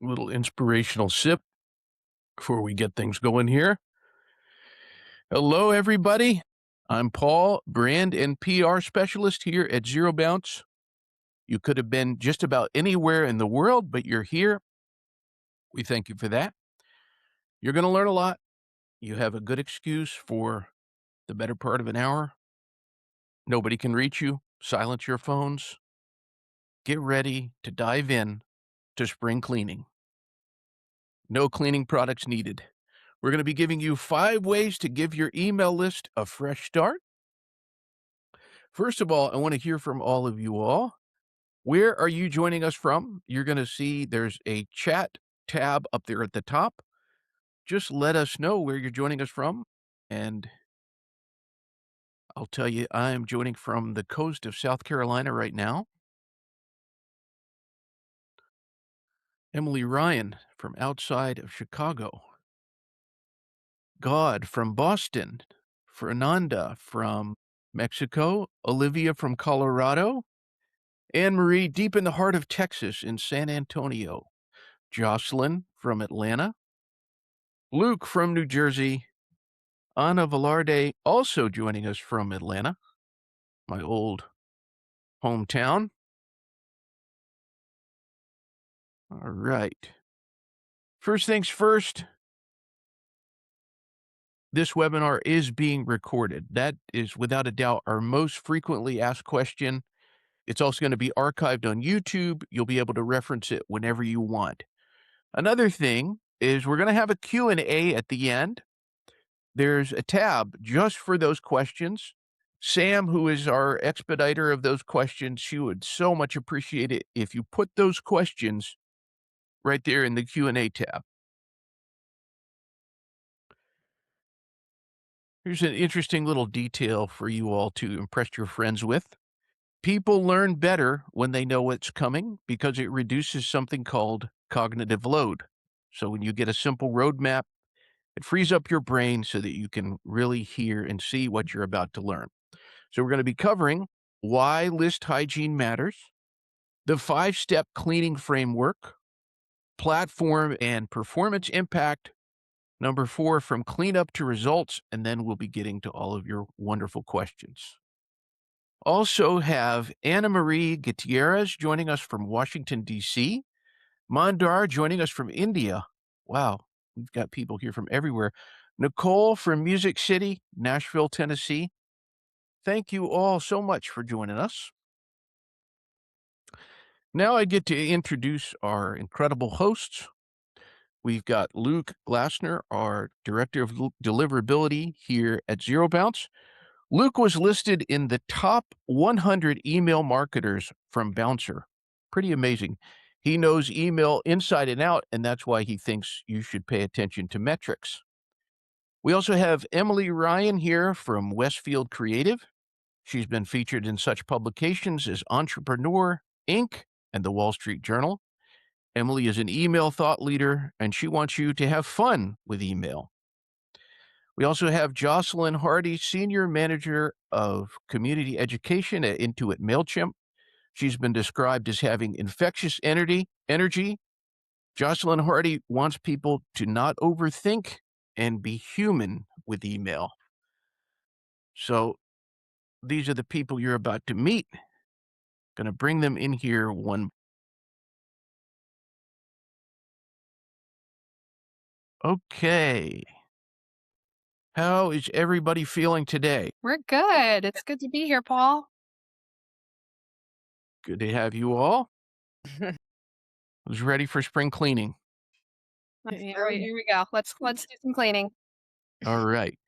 Little inspirational sip before we get things going here. Hello, everybody. I'm Paul, brand and PR specialist here at Zero Bounce. You could have been just about anywhere in the world, but you're here. We thank you for that. You're going to learn a lot. You have a good excuse for the better part of an hour. Nobody can reach you. Silence your phones. Get ready to dive in to spring cleaning. No cleaning products needed. We're going to be giving you 5 ways to give your email list a fresh start. First of all, I want to hear from all of you all. Where are you joining us from? You're going to see there's a chat tab up there at the top. Just let us know where you're joining us from. And I'll tell you, I'm joining from the coast of South Carolina right now. Emily Ryan from outside of Chicago. God from Boston. Fernanda from Mexico. Olivia from Colorado. Anne Marie deep in the heart of Texas in San Antonio. Jocelyn from Atlanta. Luke from New Jersey. Anna Velarde also joining us from Atlanta, my old hometown. All right. First things first, this webinar is being recorded. That is without a doubt our most frequently asked question. It's also going to be archived on YouTube. You'll be able to reference it whenever you want. Another thing is we're going to have a Q&A at the end. There's a tab just for those questions. Sam, who is our expediter of those questions, she would so much appreciate it if you put those questions right there in the Q&A tab. Here's an interesting little detail for you all to impress your friends with. People learn better when they know what's coming because it reduces something called cognitive load. So when you get a simple roadmap, it frees up your brain so that you can really hear and see what you're about to learn. So we're going to be covering why list hygiene matters, the 5-step cleaning framework, platform and performance impact, number 4, from cleanup to results, and then we'll be getting to all of your wonderful questions. Also have Anna Marie Gutierrez joining us from Washington, D.C., Mandar joining us from India. Wow, we've got people here from everywhere. Nicole from Music City, Nashville, Tennessee. Thank you all so much for joining us. Now I get to introduce our incredible hosts. We've got Luke Glassner, our Director of Deliverability here at Zero Bounce. Luke was listed in the top 100 email marketers from Bouncer. Pretty amazing. He knows email inside and out, and that's why he thinks you should pay attention to metrics. We also have Emily Ryan here from Westfield Creative. She's been featured in such publications as Entrepreneur, Inc., and the Wall Street Journal. Emily is an email thought leader, and she wants you to have fun with email. We also have Jocelyn Hardy, Senior Manager of Community Education at Intuit MailChimp. She's been described as having infectious energy. Jocelyn Hardy wants people to not overthink and be human with email. So these are the people you're about to meet. Going to bring them in here one. Okay. How is everybody feeling today? We're good. It's good to be here, Paul. Good to have you all. Who's ready for spring cleaning? Here we go. Let's do some cleaning. All right.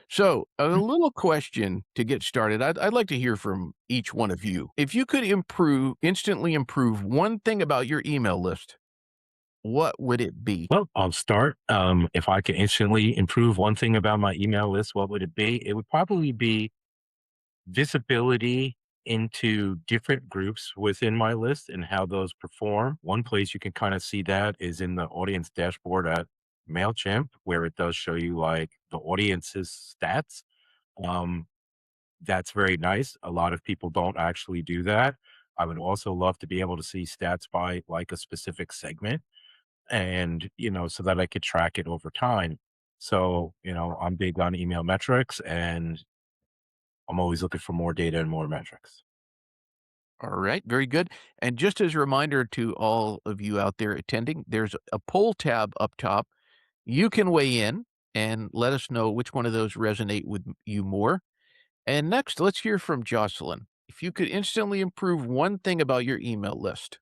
So a little question to get started. I'd like to hear from each one of you. If you could instantly improve one thing about your email list, what would it be? Well, I'll start. If I could instantly improve one thing about my email list, what would it be? It would probably be visibility into different groups within my list and how those perform. One place you can kind of see that is in the audience dashboard at MailChimp, where it does show you like the audience's stats. That's very nice. A lot of people don't actually do that. I would also love to be able to see stats by like a specific segment and, so that I could track it over time. So, I'm big on email metrics and I'm always looking for more data and more metrics. All right, very good. And just as a reminder to all of you out there attending, there's a poll tab up top. You can weigh in and let us know which one of those resonate with you more. And next, let's hear from Jocelyn. If you could instantly improve one thing about your email list.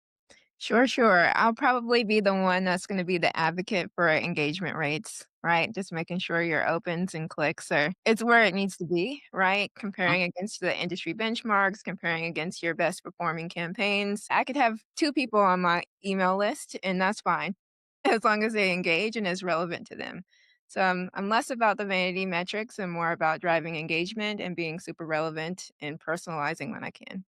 Sure, sure. I'll probably be the one that's going to be the advocate for engagement rates, right? Just making sure your opens and clicks are it's where it needs to be, right? Mhm. Comparing against the industry benchmarks, comparing against your best performing campaigns. I could have two people on my email list and that's fine as long as they engage and is relevant to them. So I'm less about the vanity metrics and more about driving engagement and being super relevant and personalizing when I can.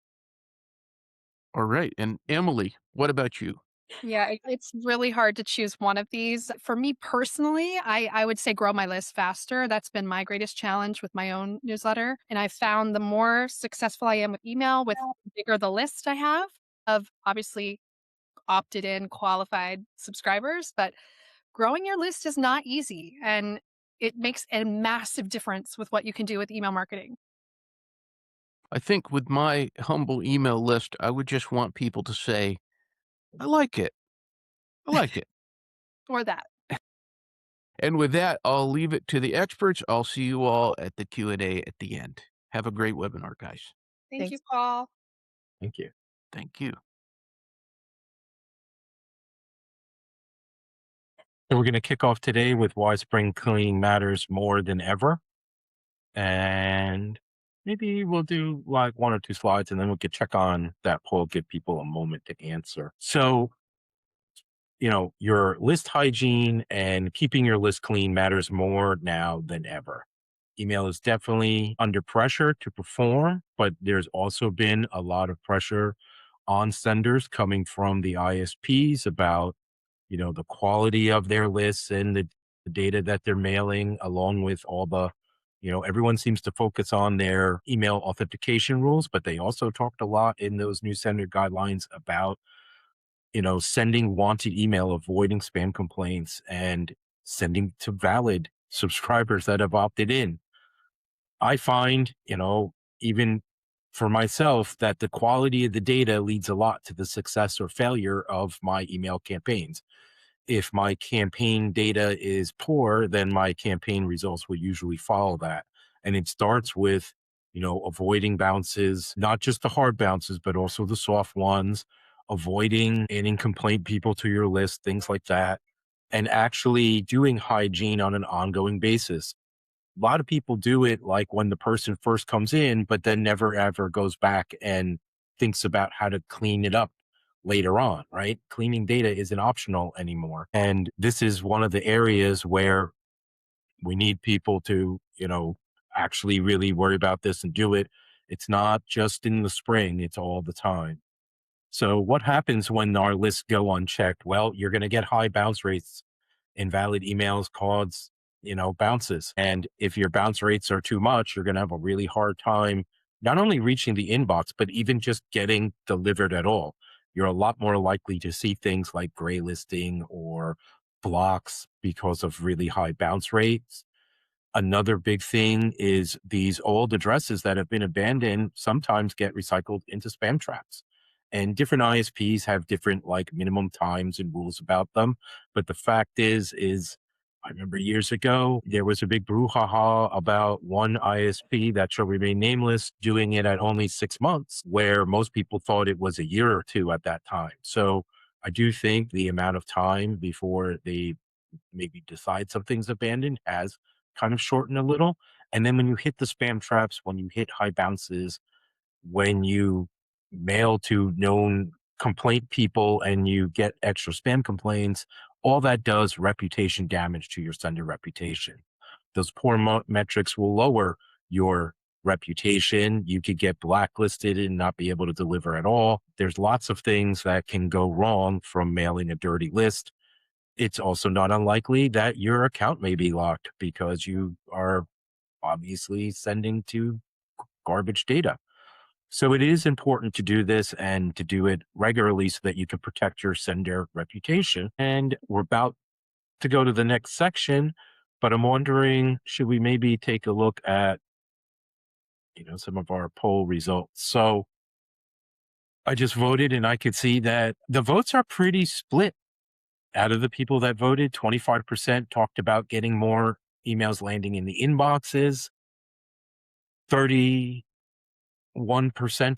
All right. And Emily, what about you? Yeah, it's really hard to choose one of these. For me personally, I would say grow my list faster. That's been my greatest challenge with my own newsletter. And I found the more successful I am with email, with the bigger the list I have of obviously opted in qualified subscribers. But growing your list is not easy. And it makes a massive difference with what you can do with email marketing I think with my humble email list, I would just want people to say, I like it. I like it. or that. And with that, I'll leave it to the experts. I'll see you all at the Q&A at the end. Have a great webinar, guys. Thank you, Thanks. Paul. Thank you. Thank you. So we're going to kick off today with why spring cleaning matters more than ever. And maybe we'll do like one or two slides and then we could check on that poll, give people a moment to answer. So, your list hygiene and keeping your list clean matters more now than ever. Email is definitely under pressure to perform, but there's also been a lot of pressure on senders coming from the ISPs about the quality of their lists and the data that they're mailing, along with all the, everyone seems to focus on their email authentication rules, but they also talked a lot in those new sender guidelines about, sending wanted email, avoiding spam complaints, and sending to valid subscribers that have opted in. I find, even for myself, that the quality of the data leads a lot to the success or failure of my email campaigns. If my campaign data is poor, then my campaign results will usually follow that. And it starts with, avoiding bounces, not just the hard bounces, but also the soft ones, avoiding adding complaint people to your list, things like that, and actually doing hygiene on an ongoing basis. A lot of people do it like when the person first comes in, but then never ever goes back and thinks about how to clean it up later on, right? Cleaning data isn't optional anymore. And this is one of the areas where we need people to, actually really worry about this and do it. It's not just in the spring, it's all the time. So what happens when our lists go unchecked? Well, you're going to get high bounce rates. Invalid emails cause, bounces. And if your bounce rates are too much, you're going to have a really hard time not only reaching the inbox, but even just getting delivered at all. You're a lot more likely to see things like gray listing or blocks because of really high bounce rates. Another big thing is these old addresses that have been abandoned sometimes get recycled into spam traps. And different ISPs have different like minimum times and rules about them. But the fact is I remember years ago, there was a big brouhaha about one ISP that shall remain nameless doing it at only 6 months, where most people thought it was a year or two at that time. So I do think the amount of time before they maybe decide something's abandoned has kind of shortened a little. And then when you hit the spam traps, when you hit high bounces, when you mail to known complaint people and you get extra spam complaints, all that does reputation damage to your sender reputation. Those poor metrics will lower your reputation. You could get blacklisted and not be able to deliver at all. There's lots of things that can go wrong from mailing a dirty list. It's also not unlikely that your account may be locked because you are obviously sending to garbage data. So it is important to do this and to do it regularly so that you can protect your sender reputation. And we're about to go to the next section, but I'm wondering, should we maybe take a look at, some of our poll results? So I just voted and I could see that the votes are pretty split. Out of the people that voted, 25% talked about getting more emails landing in the inboxes. 31%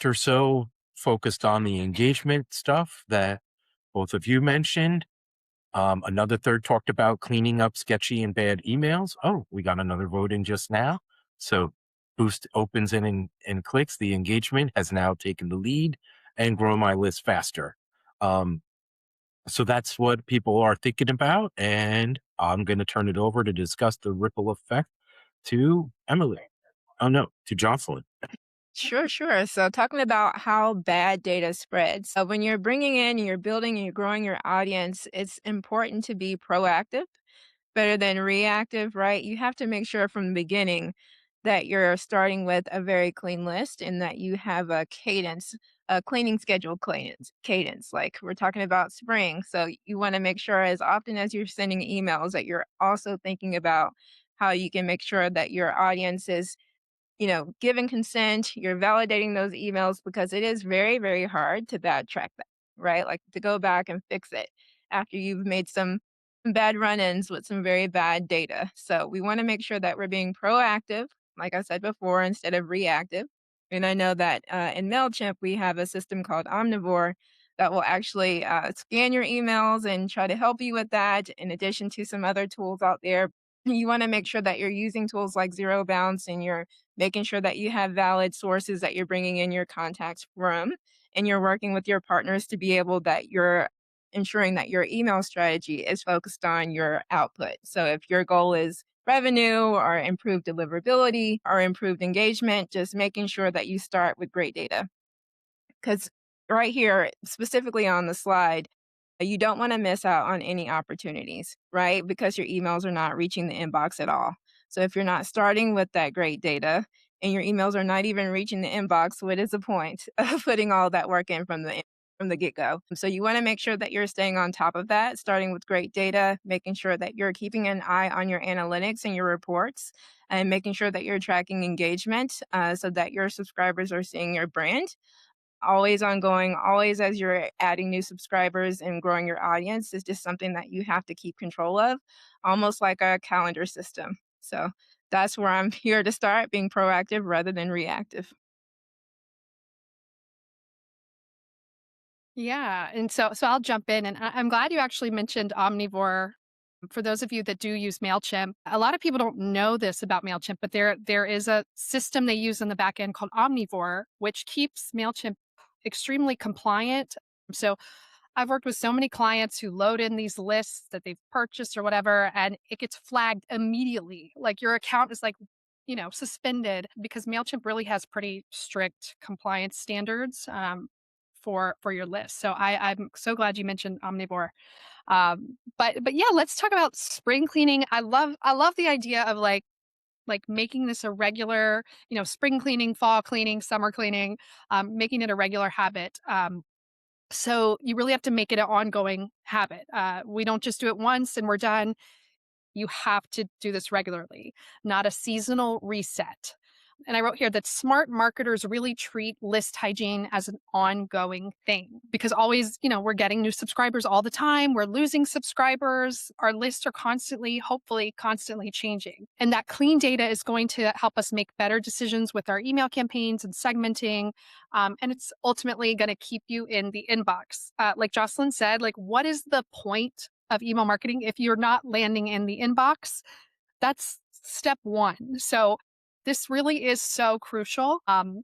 or so focused on the engagement stuff that both of you mentioned. Another third talked about cleaning up sketchy and bad emails. Oh, we got another vote in just now. So Boost opens and clicks. The engagement has now taken the lead and grow my list faster. Um, so that's what people are thinking about. And I'm going to turn it over to discuss the ripple effect to Emily. Oh, no, to Jocelyn. Sure, sure. So, talking about how bad data spreads. So, when you're bringing in, you're building, and you're growing your audience, it's important to be proactive better than reactive, right? You have to make sure from the beginning that you're starting with a very clean list and that you have a cadence, a cleaning schedule cadence. Like we're talking about spring. So, you want to make sure as often as you're sending emails that you're also thinking about how you can make sure that your audience is giving consent, you're validating those emails because it is very, very hard to backtrack that, right? Like to go back and fix it after you've made some bad run ins with some very bad data. So we want to make sure that we're being proactive, like I said before, instead of reactive. And I know that in MailChimp, we have a system called Omnivore that will actually scan your emails and try to help you with that, in addition to some other tools out there. You want to make sure that you're using tools like Zero Bounce and you're making sure that you have valid sources that you're bringing in your contacts from, and you're working with your partners to be able that you're ensuring that your email strategy is focused on your output. So if your goal is revenue or improved deliverability or improved engagement, just making sure that you start with great data. Because right here, specifically on the slide, you don't want to miss out on any opportunities, right? Because your emails are not reaching the inbox at all. So if you're not starting with that great data and your emails are not even reaching the inbox, what is the point of putting all that work in from the get-go? So you want to make sure that you're staying on top of that, starting with great data, making sure that you're keeping an eye on your analytics and your reports, and making sure that you're tracking engagement so that your subscribers are seeing your brand always ongoing, always as you're adding new subscribers and growing your audience is just something that you have to keep control of, almost like a calendar system. So that's where I'm here to start being proactive rather than reactive. Yeah, and so I'll jump in, and I'm glad you actually mentioned Omnivore. For those of you that do use Mailchimp, a lot of people don't know this about Mailchimp, but there is a system they use in the back end called Omnivore, which keeps Mailchimp extremely compliant. So I've worked with so many clients who load in these lists that they've purchased or whatever, and it gets flagged immediately. Like your account is like, suspended because Mailchimp really has pretty strict compliance standards for your list. So I'm so glad you mentioned Omnivore. But yeah, let's talk about spring cleaning. I love the idea of like making this a regular, spring cleaning, fall cleaning, summer cleaning, making it a regular habit. So you really have to make it an ongoing habit. We don't just do it once and we're done. You have to do this regularly, not a seasonal reset. And I wrote here that smart marketers really treat list hygiene as an ongoing thing because always, we're getting new subscribers all the time. We're losing subscribers. Our lists are constantly, hopefully, constantly changing. And that clean data is going to help us make better decisions with our email campaigns and segmenting. And it's ultimately going to keep you in the inbox. Like Jocelyn said, like, what is the point of email marketing if you're not landing in the inbox? That's step one. So this really is so crucial. And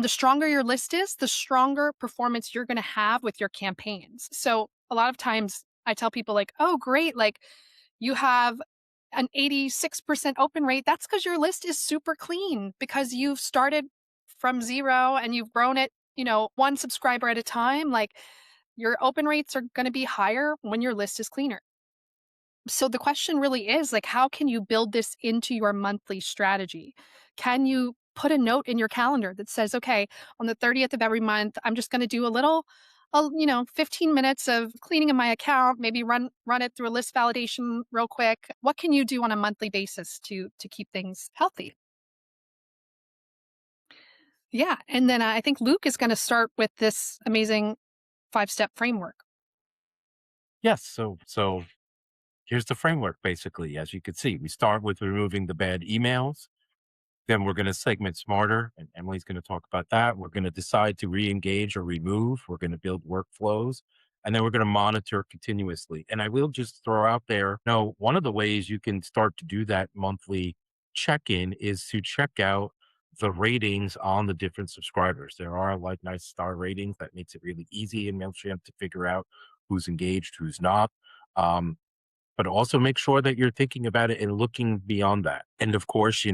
the stronger your list is, the stronger performance you're going to have with your campaigns. So a lot of times I tell people like, oh, great. Like you have an 86% open rate. That's because your list is super clean because you've started from zero and you've grown it, one subscriber at a time. Like your open rates are going to be higher when your list is cleaner. So the question really is like, how can you build this into your monthly strategy? Can you put a note in your calendar that says, okay, on the 30th of every month, I'm just going to do you know, 15 minutes of cleaning of my account, maybe run it through a list validation real quick. What can you do on a monthly basis to keep things healthy? Yeah. And then I think Luke is going to start with this amazing 5-step framework. Yes. So here's the framework basically. As you can see, we start with removing the bad emails. Then we're going to segment smarter, and Emily's going to talk about that. We're going to decide to re-engage or remove. We're going to build workflows, and then we're going to monitor continuously. And I will just throw out there, no, one of the ways you can start to do that monthly check-in is to check out the ratings on the different subscribers. There are like nice star ratings that makes it really easy in Mailchimp to figure out who's engaged, who's not. Um, but also make sure that you're thinking about it and looking beyond that. And of course,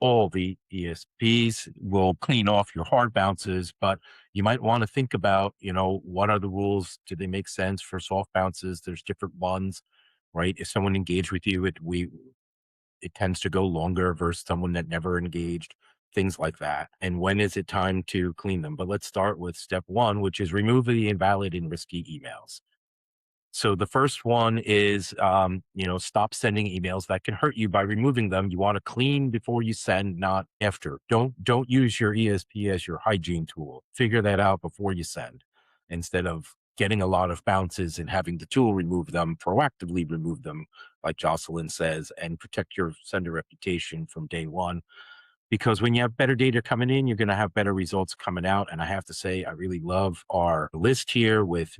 all the ESPs will clean off your hard bounces, but you might want to think about, what are the rules? Do they make sense for soft bounces? There's different ones, right? If someone engaged with you, it tends to go longer versus someone that never engaged, things like that. And when is it time to clean them? But let's start with step one, which is remove the invalid and risky emails. So the first one is, stop sending emails that can hurt you by removing them. You want to clean before you send, not after. Don't use your ESP as your hygiene tool. Figure that out before you send, instead of getting a lot of bounces and having the tool remove them. Proactively remove them, like Jocelyn says, and protect your sender reputation from day one. Because when you have better data coming in, you're going to have better results coming out. And I have to say, I really love our list here with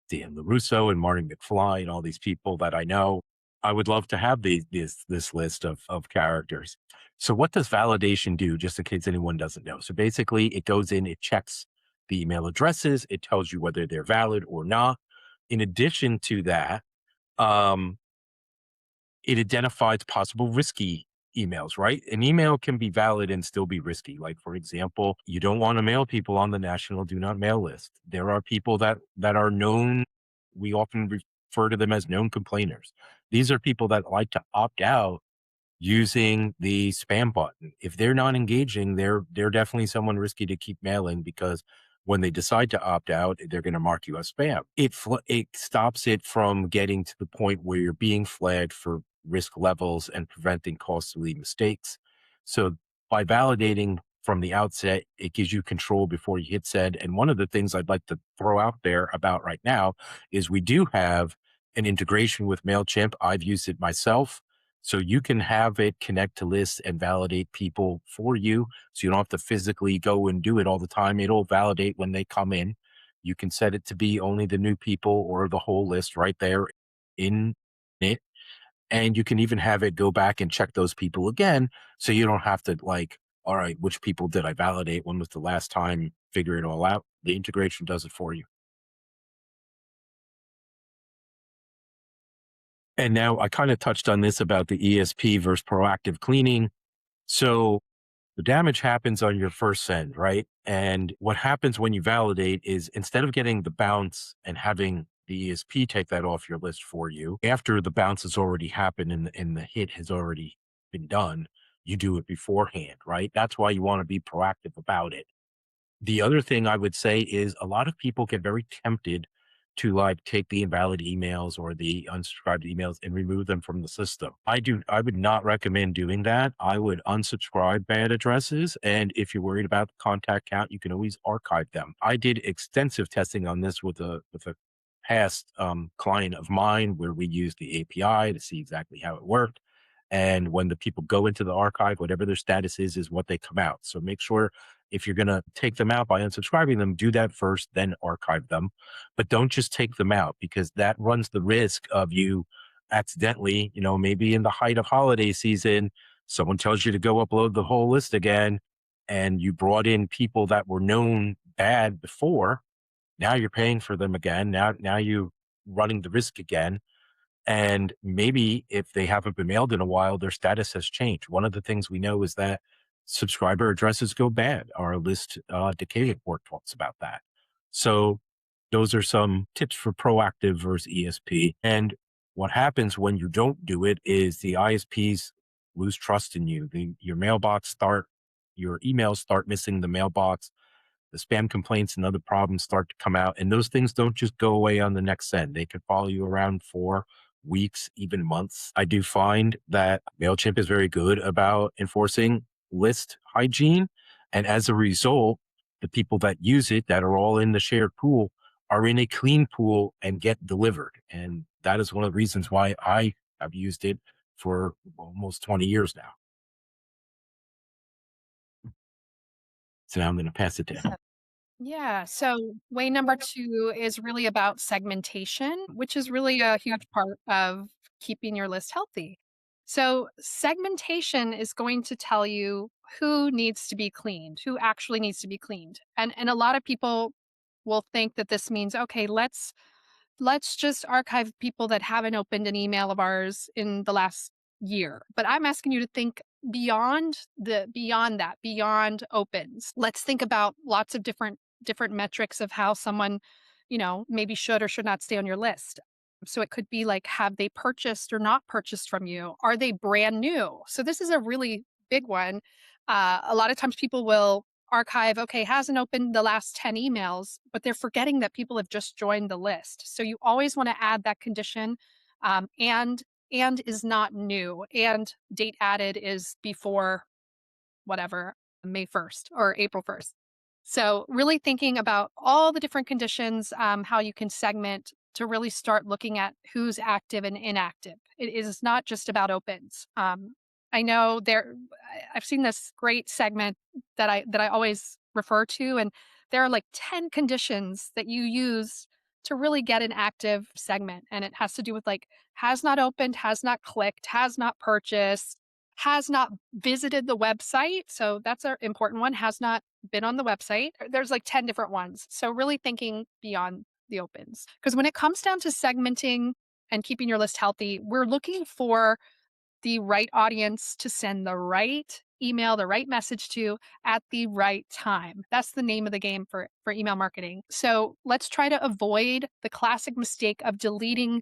Dan LaRusso and Marty McFly and all these people that I know. I would love to have this list of characters. So what does validation do, just in case anyone doesn't know? So basically it goes in, it checks the email addresses, it tells you whether they're valid or not. In addition to that, um, it identifies possible risky emails, right? An email can be valid and still be risky. Like, for example, you don't want to mail people on the national do not mail list. There are people that are known. We often refer to them as known complainers. These are people that like to opt out using the spam button. If they're not engaging, they're definitely someone risky to keep mailing, because when they decide to opt out, they're going to mark you as spam. It stops it from getting to the point where you're being flagged for risk levels and preventing costly mistakes. So by validating from the outset, it gives you control before you hit send. And one of the things I'd like to throw out there about right now is we do have an integration with MailChimp. I've used it myself. So you can have it connect to lists and validate people for you. So you don't have to physically go and do it all the time. It'll validate when they come in. You can set it to be only the new people or the whole list right there in it. And you can even have it go back and check those people again. So you don't have to, like, all right, which people did I validate? When was the last time? Figure it all out. The integration does it for you. And now I kind of touched on this about the ESP versus proactive cleaning. So the damage happens on your first send, right? And what happens when you validate is, instead of getting the bounce and having the ESP take that off your list for you, after the bounce has already happened and the hit has already been done, you do it beforehand, right? That's why you want to be proactive about it. The other thing I would say is, a lot of people get very tempted to, like, take the invalid emails or the unsubscribed emails and remove them from the system. I would not recommend doing that. I would unsubscribe bad addresses. And if you're worried about the contact count, you can always archive them. I did extensive testing on this with a past client of mine, where we used the API to see exactly how it worked. And when the people go into the archive, whatever their status is what they come out. So make sure, if you're going to take them out by unsubscribing them, do that first, then archive them. But don't just take them out, because that runs the risk of you accidentally, maybe in the height of holiday season, someone tells you to go upload the whole list again, and you brought in people that were known bad before. Now you're paying for them again. Now you running the risk again. And maybe if they haven't been mailed in a while, their status has changed. One of the things we know is that subscriber addresses go bad. Our list decay report talks about that. So those are some tips for proactive versus ESP. And what happens when you don't do it is the ISPs lose trust in you. Your emails start missing the mailbox. The spam complaints and other problems start to come out. And those things don't just go away on the next send. They can follow you around for weeks, even months. I do find that MailChimp is very good about enforcing list hygiene. And as a result, the people that use it, that are all in the shared pool, are in a clean pool and get delivered. And that is one of the reasons why I have used it for almost 20 years now. So now I'm going to pass it to Yeah. So, way number two is really about segmentation, which is really a huge part of keeping your list healthy. So, segmentation is going to tell you who needs to be cleaned, who actually needs to be cleaned. And a lot of people will think that this means, okay, let's just archive people that haven't opened an email of ours in the last year. But I'm asking you to think beyond that, beyond opens. Let's think about lots of different metrics of how someone, maybe should or should not stay on your list. So it could be like, have they purchased or not purchased from you? Are they brand new? So this is a really big one. A lot of times people will archive, okay, hasn't opened the last 10 emails, but they're forgetting that people have just joined the list. So you always want to add that condition, and is not new, and date added is before whatever, May 1st or April 1st. So really thinking about all the different conditions, how you can segment to really start looking at who's active and inactive. It is not just about opens. I know I've seen this great segment that I always refer to, and there are like 10 conditions that you use to really get an active segment. And it has to do with like has not opened, has not clicked, has not purchased, has not visited the website. So that's an important one. Has not been on the website. There's like 10 different ones. So really thinking beyond the opens. Because when it comes down to segmenting and keeping your list healthy, we're looking for the right audience to send the right email, the right message to at the right time. That's the name of the game for email marketing. So let's try to avoid the classic mistake of deleting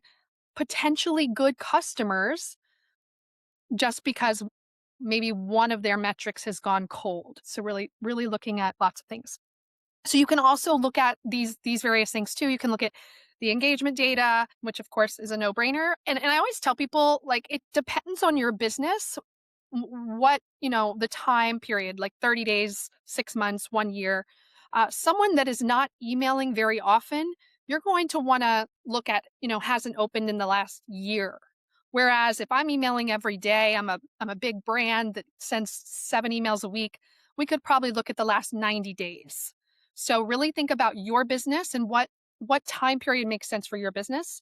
potentially good customers just because maybe one of their metrics has gone cold. So really looking at lots of things. So you can also look at these various things too. You can look at the engagement data, which of course is a no-brainer. And I always tell people like it depends on your business what, the time period, like 30 days, 6 months, 1 year. Someone that is not emailing very often, you're going to want to look at, hasn't opened in the last year. Whereas if I'm emailing every day, I'm a big brand that sends 7 emails a week, we could probably look at the last 90 days. So really think about your business and what time period makes sense for your business.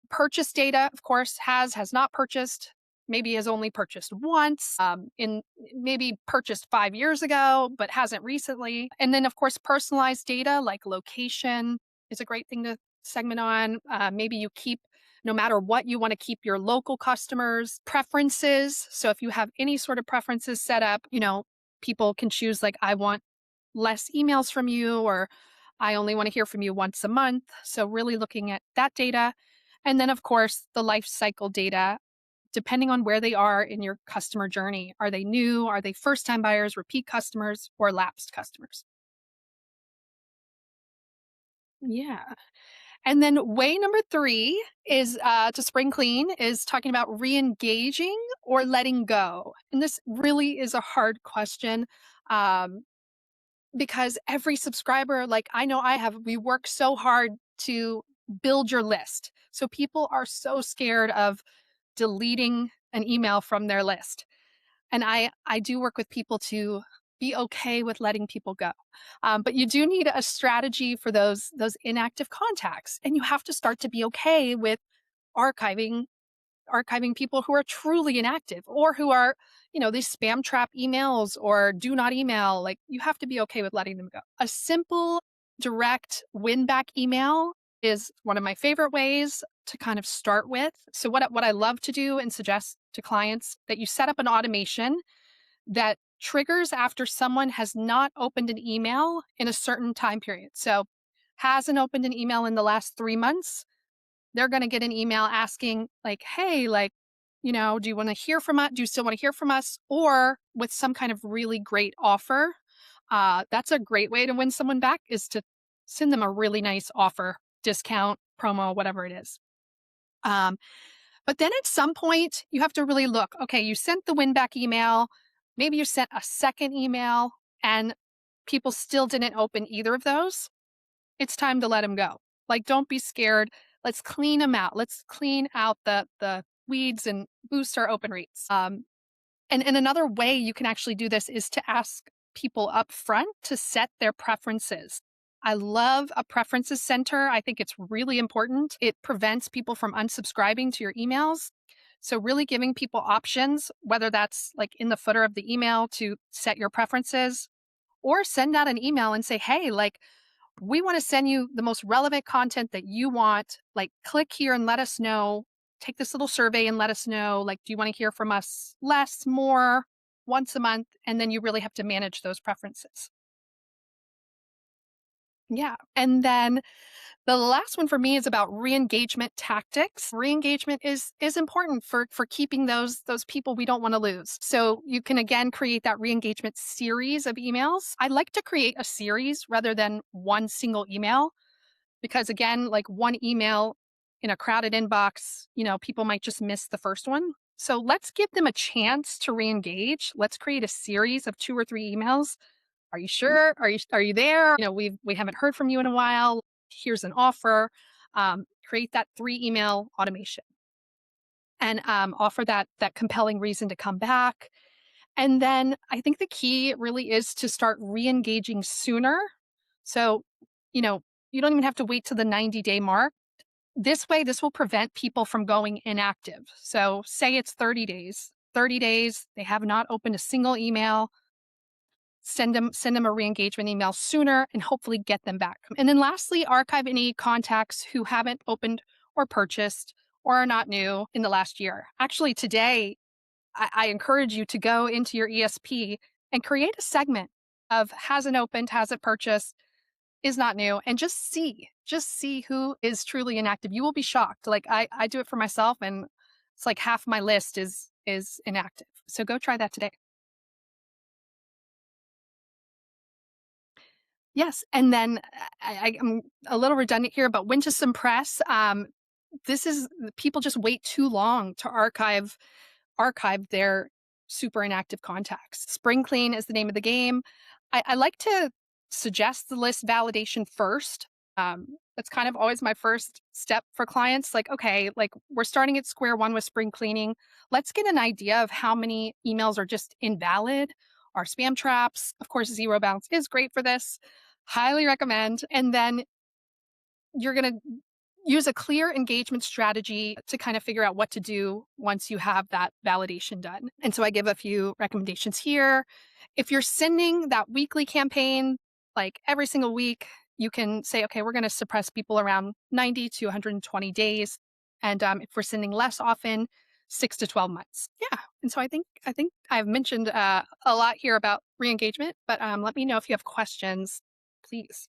Purchase data, of course, has not purchased, maybe has only purchased once, in maybe purchased 5 years ago, but hasn't recently. And then, of course, personalized data like location is a great thing to segment on. Maybe you keep, no matter what, you want to keep your local customers, preferences. So if you have any sort of preferences set up, people can choose like, I want less emails from you, or I only want to hear from you once a month. So really looking at that data. And then, of course, the life cycle data, depending on where they are in your customer journey. Are they new? Are they first time buyers, repeat customers, or lapsed customers? Yeah. And then way number three is to spring clean is talking about re-engaging or letting go. And this really is a hard question. Um, because every subscriber, like I know we work so hard to build your list. So people are so scared of deleting an email from their list. And I do work with people to be okay with letting people go. But you do need a strategy for those inactive contacts. And you have to start to be okay with archiving archiving people who are truly inactive or who are, these spam trap emails or do not email. Like you have to be okay with letting them go. A simple, direct win back email is one of my favorite ways to kind of start with. So what I love to do and suggest to clients that you set up an automation that triggers after someone has not opened an email in a certain time period. So hasn't opened an email in the last 3 months, they're going to get an email asking like, hey, like, Do you want to hear from us? Do you still want to hear from us? Or with some kind of really great offer? That's a great way to win someone back is to send them a really nice offer, discount, promo, whatever it is. Um, but then at some point, you have to really look. Okay, you sent the win back email. Maybe you sent a second email and people still didn't open either of those. It's time to let them go. Like, don't be scared. Let's clean them out. Let's clean out the weeds and boost our open rates. And another way you can actually do this is to ask people up front to set their preferences. I love a preferences center. I think it's really important. It prevents people from unsubscribing to your emails. So, really giving people options, whether that's like in the footer of the email to set your preferences or send out an email and say, hey, like, we want to send you the most relevant content that you want. Like, click here and let us know. Take this little survey and let us know. Like, do you want to hear from us less, more, once a month? And then you really have to manage those preferences. Yeah. And then the last one for me is about re-engagement tactics. Re-engagement is important for keeping those people we don't want to lose. So you can again create that re-engagement series of emails. I like to create a series rather than one single email because again, like one email in a crowded inbox, people might just miss the first one. So let's give them a chance to re-engage. Let's create a series of 2 or 3 emails. Are you sure? Are you there? We haven't heard from you in a while. Here's an offer. Create that 3 email automation and offer that compelling reason to come back. And then I think the key really is to start re-engaging sooner. So, you know, you don't even have to wait to the 90-day mark. This way, this will prevent people from going inactive. So, say it's 30 days. 30 days, they have not opened a single email. Send them a re-engagement email sooner and hopefully get them back. And then lastly, archive any contacts who haven't opened or purchased or are not new in the last year. Actually, today, I encourage you to go into your ESP and create a segment of hasn't opened, hasn't purchased, is not new, and just see who is truly inactive. You will be shocked. Like I do it for myself, and it's like half my list is inactive. So go try that today. Yes, and then I'm a little redundant here, but when to suppress. This is people just wait too long to archive their super inactive contacts. Spring clean is the name of the game. I like to suggest the list validation first. That's kind of always my first step for clients. Like, okay, like we're starting at square one with spring cleaning. Let's get an idea of how many emails are just invalid, are spam traps. Of course, zero bounce is great for this. Highly recommend. And then you're going to use a clear engagement strategy to kind of figure out what to do once you have that validation done. And so I give a few recommendations here. If you're sending that weekly campaign, like every single week, you can say, okay, we're going to suppress people around 90 to 120 days. And if we're sending less often, 6 to 12 months. Yeah. And so I think I've mentioned a lot here about re-engagement, but let me know if you have questions, please.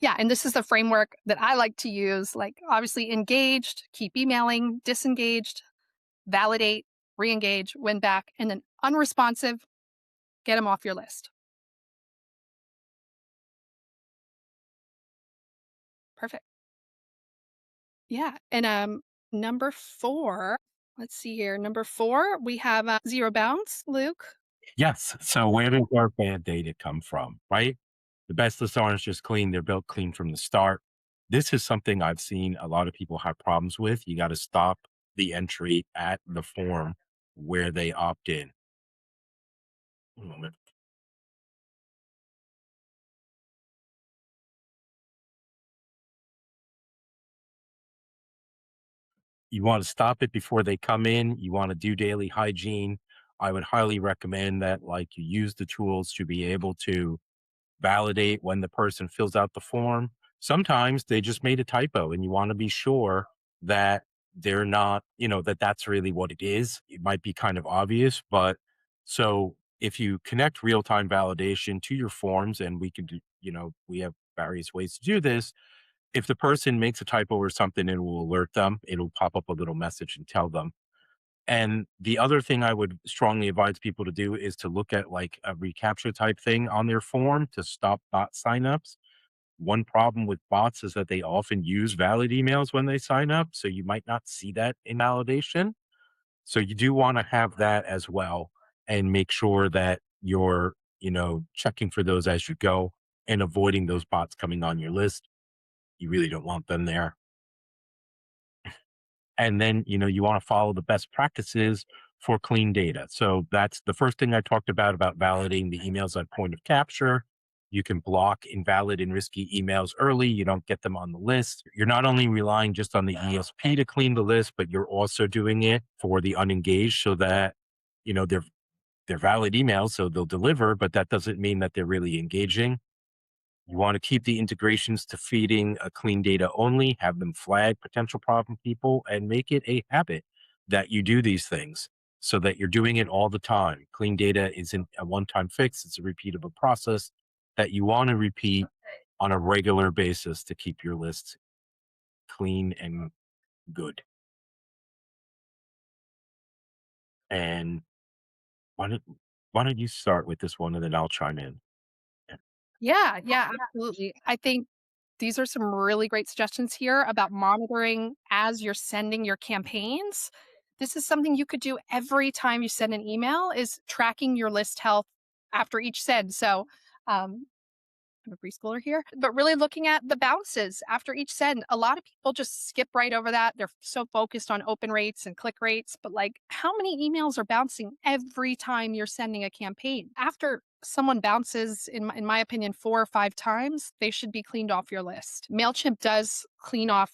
Yeah, and this is the framework that I like to use, like, obviously engaged, keep emailing, disengaged, validate, re-engage, win back, and then unresponsive, get them off your list. Perfect. Yeah, and, number 4, let's see here, number 4, we have, zero bounds, Luke. Yes. So where does our bad data come from, right? The best list owners just clean. They're built clean from the start. This is something I've seen a lot of people have problems with. You got to stop the entry at the form where they opt in. One moment. You want to stop it before they come in. You want to do daily hygiene. I would highly recommend that, like, you use the tools to be able to validate when the person fills out the form. Sometimes they just made a typo and you want to be sure that they're not, that that's really what it is. It might be kind of obvious, but so if you connect real time validation to your forms, and we can do, we have various ways to do this. If the person makes a typo or something, it will alert them. It'll pop up a little message and tell them. And the other thing I would strongly advise people to do is to look at like a recapture type thing on their form to stop bot signups. One problem with bots is that they often use valid emails when they sign up. So you might not see that invalidation. So you do want to have that as well and make sure that you're, checking for those as you go and avoiding those bots coming on your list. You really don't want them there. And then, you want to follow the best practices for clean data. So that's the first thing I talked about validating the emails at point of capture. You can block invalid and risky emails early. You don't get them on the list. You're not only relying just on the ESP to clean the list, but you're also doing it for the unengaged so that, they're valid emails, so they'll deliver, but that doesn't mean that they're really engaging. You want to keep the integrations to feeding a clean data only, have them flag potential problem people, and make it a habit that you do these things so that you're doing it all the time. Clean data isn't a one time fix, it's a repeatable process that you want to repeat on a regular basis to keep your lists clean and good. And why don't, why don't you start with this one and then I'll chime in? Yeah, yeah, absolutely. I think these are some really great suggestions here about monitoring as you're sending your campaigns. This is something you could do every time you send an email is tracking your list health after each send. So, um, I'm a preschooler here, but really looking at the bounces after each send. A lot of people just skip right over that. They're so focused on open rates and click rates, but like how many emails are bouncing every time you're sending a campaign? After someone bounces, in my opinion, 4 or 5 times, they should be cleaned off your list. MailChimp does clean off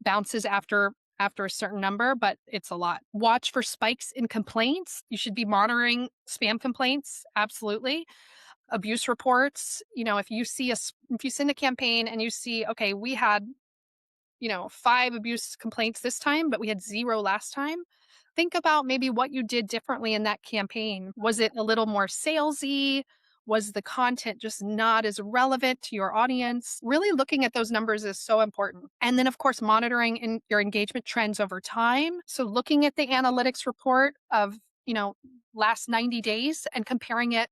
bounces after a certain number, but it's a lot. Watch for spikes in complaints. You should be monitoring spam complaints. Absolutely. Abuse reports, if you send a campaign and you see, okay, we had, 5 abuse complaints this time, but we had 0 last time. Think about maybe what you did differently in that campaign. Was it a little more salesy? Was the content just not as relevant to your audience? Really looking at those numbers is so important. And then, of course, monitoring your engagement trends over time. So, looking at the analytics report of, last 90 days and comparing it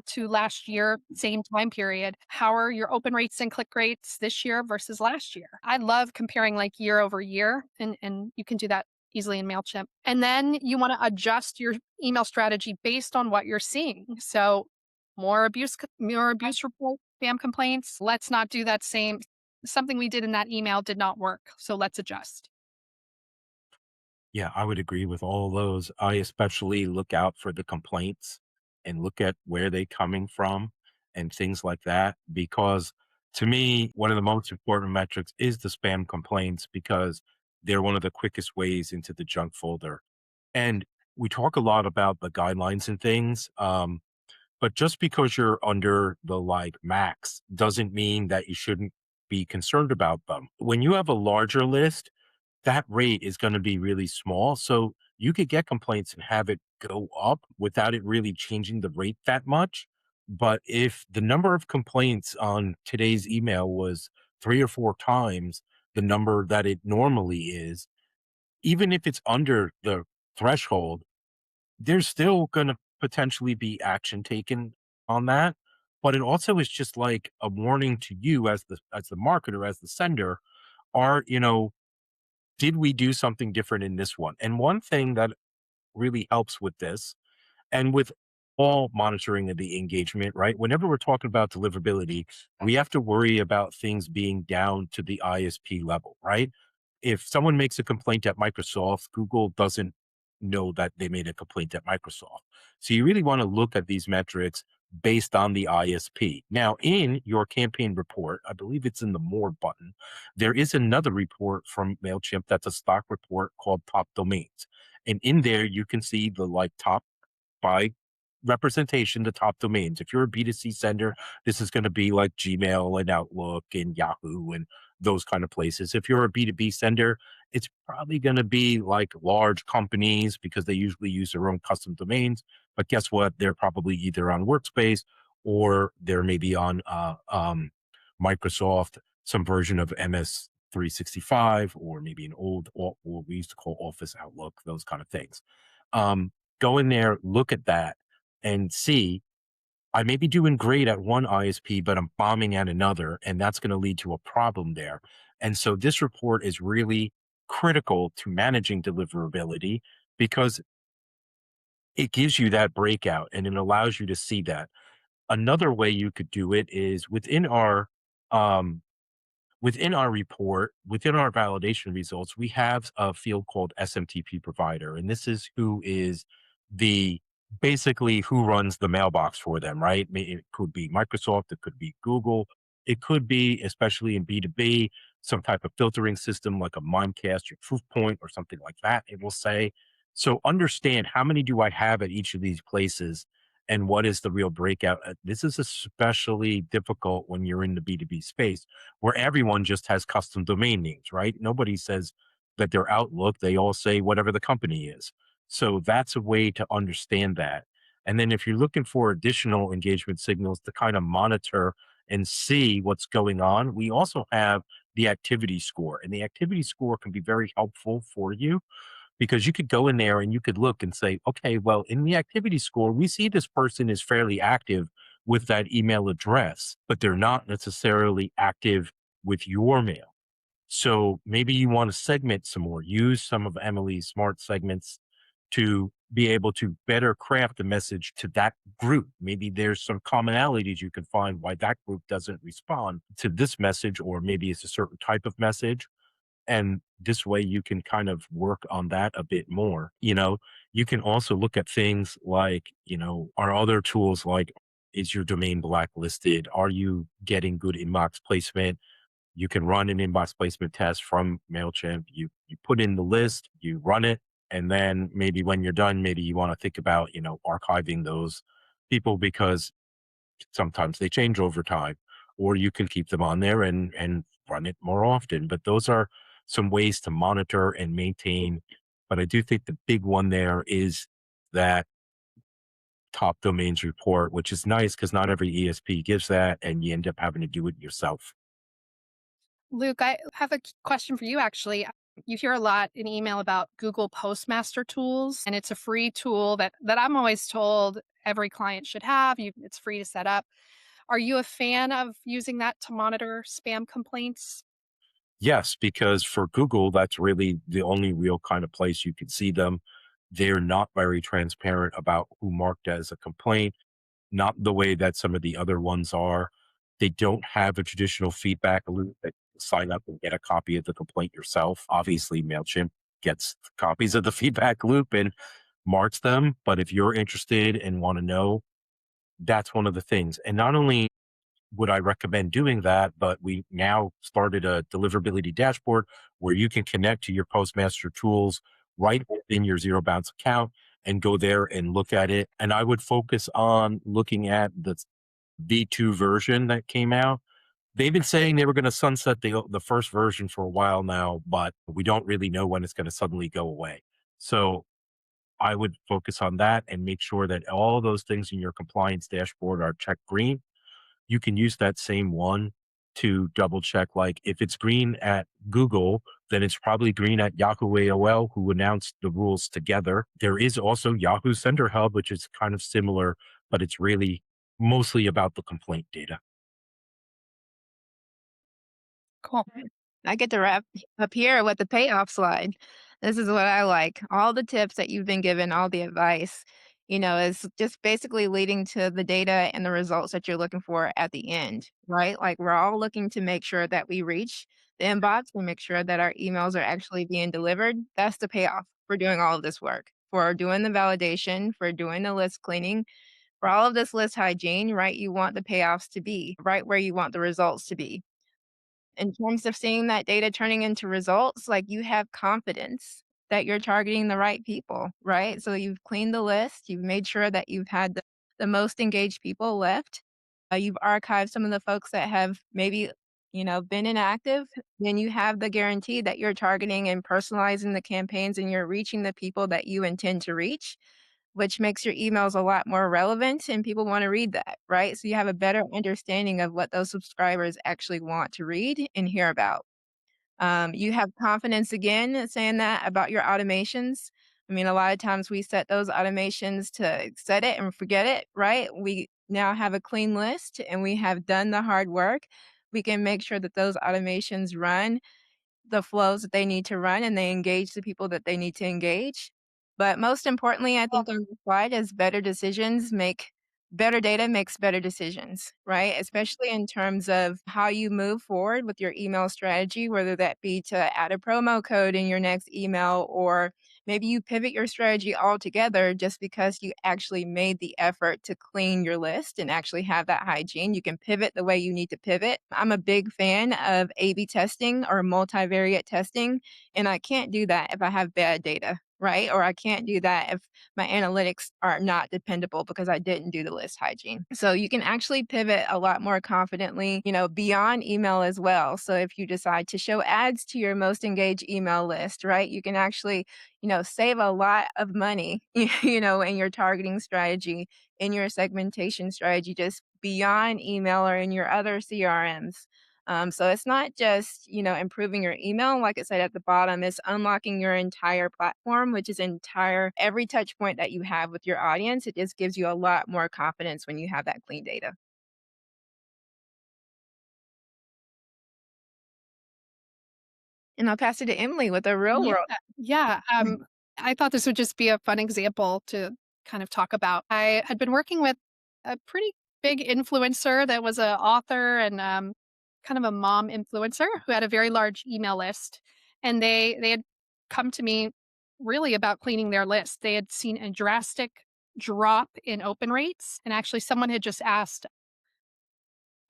to last year, same time period. How are your open rates and click rates this year versus last year? I love comparing like year over year, and you can do that easily in MailChimp. And then you want to adjust your email strategy based on what you're seeing. So more abuse report, spam complaints. Let's not do that same something we did in that email did not work. So let's adjust. Yeah, I would agree with all those. I especially look out for the complaints and look at where they coming from and things like that because to me, one of the most important metrics is the spam complaints because they're one of the quickest ways into the junk folder. And we talk a lot about the guidelines and things, but just because you're under the like max doesn't mean that you shouldn't be concerned about them. When you have a larger list, that rate is going to be really small. So you could get complaints and have it go up without it really changing the rate that much. But if the number of complaints on today's email was 3 or 4 times the number that it normally is, even if it's under the threshold, there's still going to potentially be action taken on that. But it also is just like a warning to you as the marketer, as the sender, are, did we do something different in this one? And one thing that really helps with this and with all monitoring of the engagement, right? Whenever we're talking about deliverability, we have to worry about things being down to the ISP level, right? If someone makes a complaint at Microsoft, Google doesn't know that they made a complaint at Microsoft. So you really want to look at these metrics based on the ISP. Now, in your campaign report, I believe it's in the More button, there is another report from MailChimp that's a stock report called Top Domains. And in there, you can see the like top by representation the top domains. If you're a B2C sender, this is going to be like Gmail and Outlook and Yahoo and those kind of places. If you're a B2B sender, it's probably going to be like large companies because they usually use their own custom domains. But guess what? They're probably either on Workspace or they're maybe on Microsoft, some version of MS 365 or maybe an old, what we used to call Office Outlook, those kind of things. Um, Go in there, look at that, and see I may be doing great at one ISP, but I'm bombing at another, and that's going to lead to a problem there. And so this report is really critical to managing deliverability because it gives you that breakout and it allows you to see that. Another way you could do it is um, within our report, within our validation results, we have a field called SMTP provider. And this is who is the basically who runs the mailbox for them, right? It could be Microsoft, it could be Google, it could be, especially in B2B, some type of filtering system like a Mimecast or Proofpoint or something like that. It will say, so understand how many do I have at each of these places and what is the real breakout. This is especially difficult when you're in the B2B space where everyone just has custom domain names, right? Nobody says that their Outlook, they all say whatever the company is. So that's a way to understand that. And then if you're looking for additional engagement signals to kind of monitor and see what's going on, we also have the activity score. And the activity score can be very helpful for you because you could go in there and you could look and say, okay, well, in the activity score, we see this person is fairly active with that email address, but they're not necessarily active with your mail. So maybe you want to segment some more, use some of Emily's smart segments to be able to better craft the message to that group. Maybe there's some commonalities you can find why that group doesn't respond to this message, or maybe it's a certain type of message and this way you can kind of work on that a bit more. You can also look at things like, are other tools like, is your domain blacklisted? Are you getting good inbox placement? You can run an inbox placement test from MailChimp. You put in the list, you run it, and then maybe when you're done, maybe you want to think about, archiving those people because sometimes they change over time, or you can keep them on there and run it more often. But those are some ways to monitor and maintain. But I do think the big one there is that top domains report, which is nice because not every ESP gives that, and you end up having to do it yourself. Luke, I have a question for you actually. You hear a lot in email about Google Postmaster tools, and it's a free tool that I'm always told every client should have. It's free to set up. Are you a fan of using that to monitor spam complaints? Yes, because for Google, that's really the only real kind of place you can see them. They're not very transparent about who marked as a complaint, not the way that some of the other ones are. They don't have a traditional feedback loop that you sign up and get a copy of the complaint yourself. Obviously, MailChimp gets copies of the feedback loop and marks them. But if you're interested and want to know, that's one of the things. And not only would I recommend doing that, but we now started a deliverability dashboard where you can connect to your Postmaster tools right within your Zero Bounce account and go there and look at it. And I would focus on looking at the V2 version that came out. They've been saying they were going to sunset the first version for a while now, but we don't really know when it's going to suddenly go away. So I would focus on that and make sure that all those things in your compliance dashboard are checked green. You can use that same one to double check. Like if it's green at Google, then it's probably green at Yahoo AOL, who announced the rules together. There is also Yahoo Sender Hub, which is kind of similar, but it's really mostly about the complaint data. Cool. I get to wrap up here with the payoff slide. This is what I like. All the tips that you've been given, all the advice, is just basically leading to the data and the results that you're looking for at the end, right? Like we're all looking to make sure that we reach the inbox. We make sure that our emails are actually being delivered. That's the payoff for doing all of this work, for doing the validation, for doing the list cleaning, for all of this list hygiene, right? You want the payoffs to be right where you want the results to be. In terms of seeing that data turning into results, like, you have confidence that you're targeting the right people, right? So you've cleaned the list, you've made sure that you've had the most engaged people left, you've archived some of the folks that have maybe, been inactive, then you have the guarantee that you're targeting and personalizing the campaigns and you're reaching the people that you intend to reach, which makes your emails a lot more relevant and people wanna read that, right? So you have a better understanding of what those subscribers actually want to read and hear about. You have confidence again saying that about your automations. I mean, a lot of times we set those automations to set it and forget it, right? We now have a clean list and we have done the hard work. We can make sure that those automations run the flows that they need to run and they engage the people that they need to engage. But most importantly, I think on the slide is better data makes better decisions, right? Especially in terms of how you move forward with your email strategy, whether that be to add a promo code in your next email, or maybe you pivot your strategy altogether just because you actually made the effort to clean your list and actually have that hygiene. You can pivot the way you need to pivot. I'm a big fan of A B testing or multivariate testing, and I can't do that if I have bad data, right? Or I can't do that if my analytics are not dependable because I didn't do the list hygiene. So you can actually pivot a lot more confidently, beyond email as well. So if you decide to show ads to your most engaged email list, right, you can actually, save a lot of money, in your targeting strategy, in your segmentation strategy, just beyond email or in your other CRMs. So it's not just, improving your email, like I said at the bottom, it's unlocking your entire platform, which is entire every touch point that you have with your audience. It just gives you a lot more confidence when you have that clean data. And I'll pass it to Emily with a real Yeah, world. yeah. I thought this would just be a fun example to kind of talk about. I had been working with a pretty big influencer that was an author and kind of a mom influencer who had a very large email list, and they had come to me really about cleaning their list. They had seen a drastic drop in open rates, and actually, someone had just asked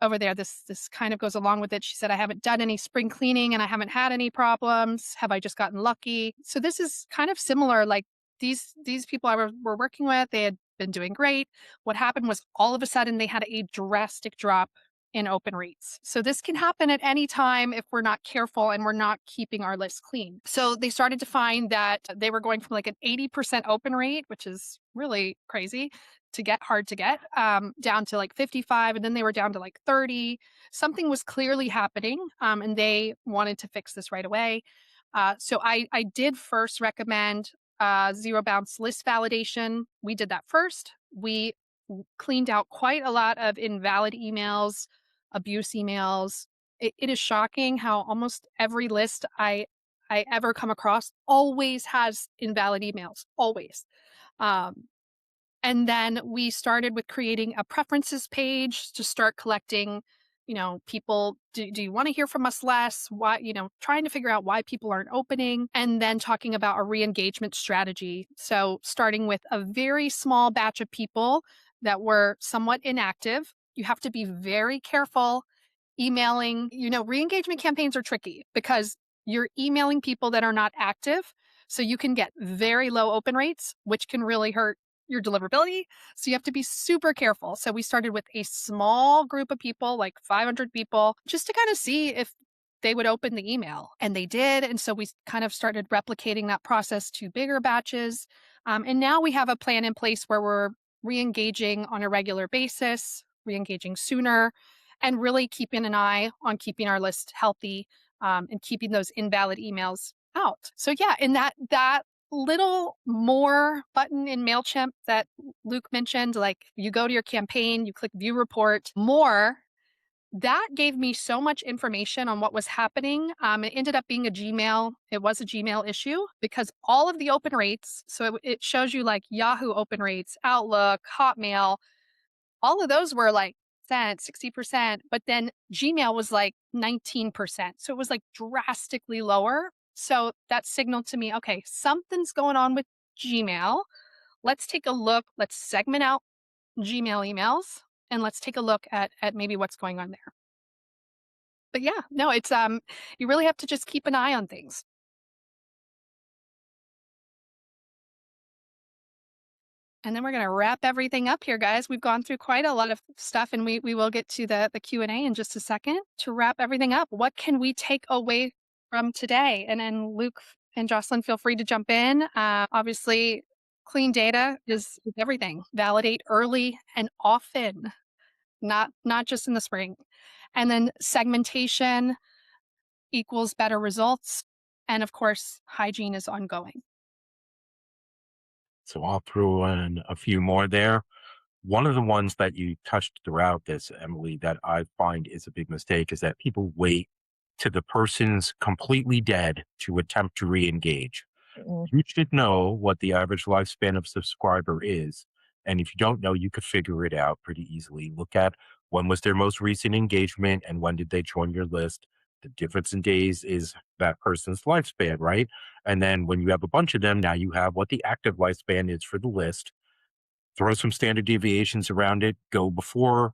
over there, this kind of goes along with it. She said, "I haven't done any spring cleaning and I haven't had any problems. Have I just gotten lucky?" So this is kind of similar. Like these people were working with, they had been doing great. What happened was all of a sudden they had a drastic drop in open rates. So this can happen at any time if we're not careful and we're not keeping our list clean. So they started to find that they were going from like an 80% open rate, which is really crazy, to get hard to get, down to like 55, and then they were down to like 30. Something was clearly happening, and they wanted to fix this right away. So I did first recommend zero bounce list validation. We did that first. We cleaned out quite a lot of invalid emails, abuse emails. It is shocking how almost every list I ever come across always has invalid emails, always. Um, and then we started with creating a preferences page to start collecting, people, do you want to hear from us less? Why, trying to figure out why people aren't opening, and then talking about a re-engagement strategy. So starting with a very small batch of people that were somewhat inactive. You have to be very careful emailing, re-engagement campaigns are tricky because you're emailing people that are not active. So you can get very low open rates, which can really hurt your deliverability. So you have to be super careful. So we started with a small group of people, like 500 people, just to kind of see if they would open the email. And they did. And so we kind of started replicating that process to bigger batches. And now we have a plan in place where we're re engaging on a regular basis, re engaging sooner, and really keeping an eye on keeping our list healthy, and keeping those invalid emails out. So yeah, in that little more button in MailChimp that Luke mentioned, like you go to your campaign, you click view report, more, that gave me so much information on what was happening. It ended up being it was a Gmail issue because all of the open rates, so it shows you like Yahoo open rates, Outlook, Hotmail, all of those were like 60%, but then Gmail was like 19%. So it was like drastically lower. So that signaled to me, okay, something's going on with Gmail. Let's take a look. Let's segment out Gmail emails and let's take a look at maybe what's going on there. But yeah, no, it's you really have to just keep an eye on things. And then we're going to wrap everything up here, guys. We've gone through quite a lot of stuff, and we will get to the Q&A in just a second. To wrap everything up, what can we take away from today? And then Luke and Jocelyn, feel free to jump in. Obviously, clean data is everything. Validate early and often, not just in the spring. And then segmentation, equals better results. And of course, hygiene is ongoing. So I'll throw in a few more there. One of the ones that you touched throughout this, Emily, that I find is a big mistake is that people wait till the person's completely dead to attempt to re-engage. Mm. You should know what the average lifespan of subscriber is. And if you don't know, you could figure it out pretty easily. Look at when was their most recent engagement and when did they join your list. The difference in days is that person's lifespan, right? And then when you have a bunch of them, now you have what the active lifespan is for the list. Throw some standard deviations around it, go before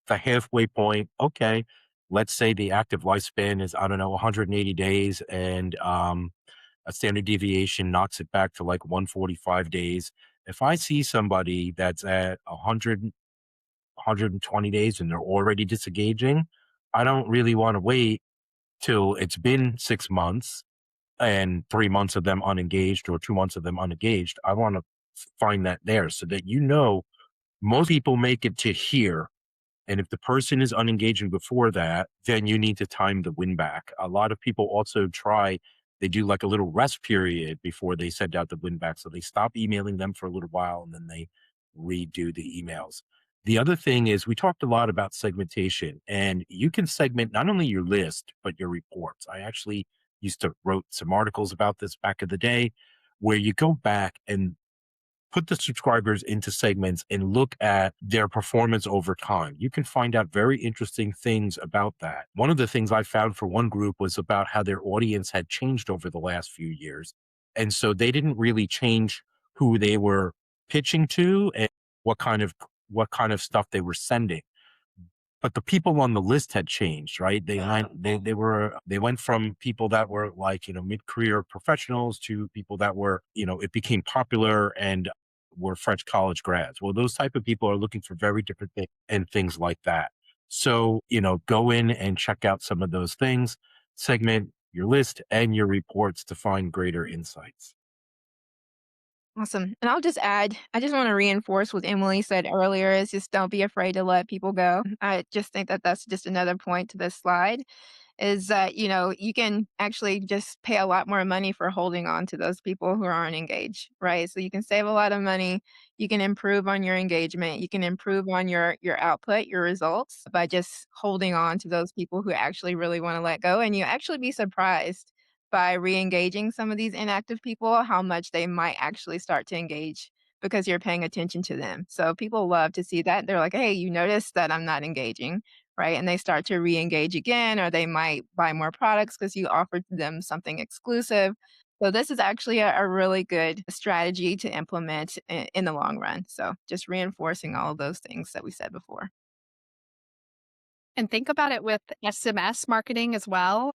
the halfway point. Okay, let's say the active lifespan is, I don't know, 180 days and a standard deviation knocks it back to like 145 days. If I see somebody that's at 100, 120 days and they're already disengaging, I don't really want to wait till it's been 6 months and 3 months of them unengaged or 2 months of them unengaged. I want to find that there so that most people make it to here, and if the person is unengaging before that, then you need to time the win back. A lot of people also they do like a little rest period before they send out the win back. So they stop emailing them for a little while and then they redo the emails. The other thing is we talked a lot about segmentation, and you can segment not only your list, but your reports. I actually used to wrote some articles about this back in the day where you go back and put the subscribers into segments and look at their performance over time. You can find out very interesting things about that. One of the things I found for one group was about how their audience had changed over the last few years. And so they didn't really change who they were pitching to and what kind of stuff they were sending, but the people on the list had changed, right? They went from people that were like, mid-career professionals to people that were, it became popular and were French college grads. Well, those type of people are looking for very different things and things like that. So, go in and check out some of those things, segment your list and your reports to find greater insights. Awesome. And I'll just add, I just want to reinforce what Emily said earlier is just don't be afraid to let people go. I just think that that's just another point to this slide is that, you can actually just pay a lot more money for holding on to those people who aren't engaged, right? So you can save a lot of money. You can improve on your engagement. You can improve on your output, your results by just holding on to those people who actually really want to let go. And you actually be surprised by re-engaging some of these inactive people, how much they might actually start to engage because you're paying attention to them. So people love to see that. They're like, hey, you notice that I'm not engaging, right? And they start to re-engage again, or they might buy more products because you offered them something exclusive. So this is actually a really good strategy to implement in the long run. So just reinforcing all of those things that we said before. And think about it with SMS marketing as well.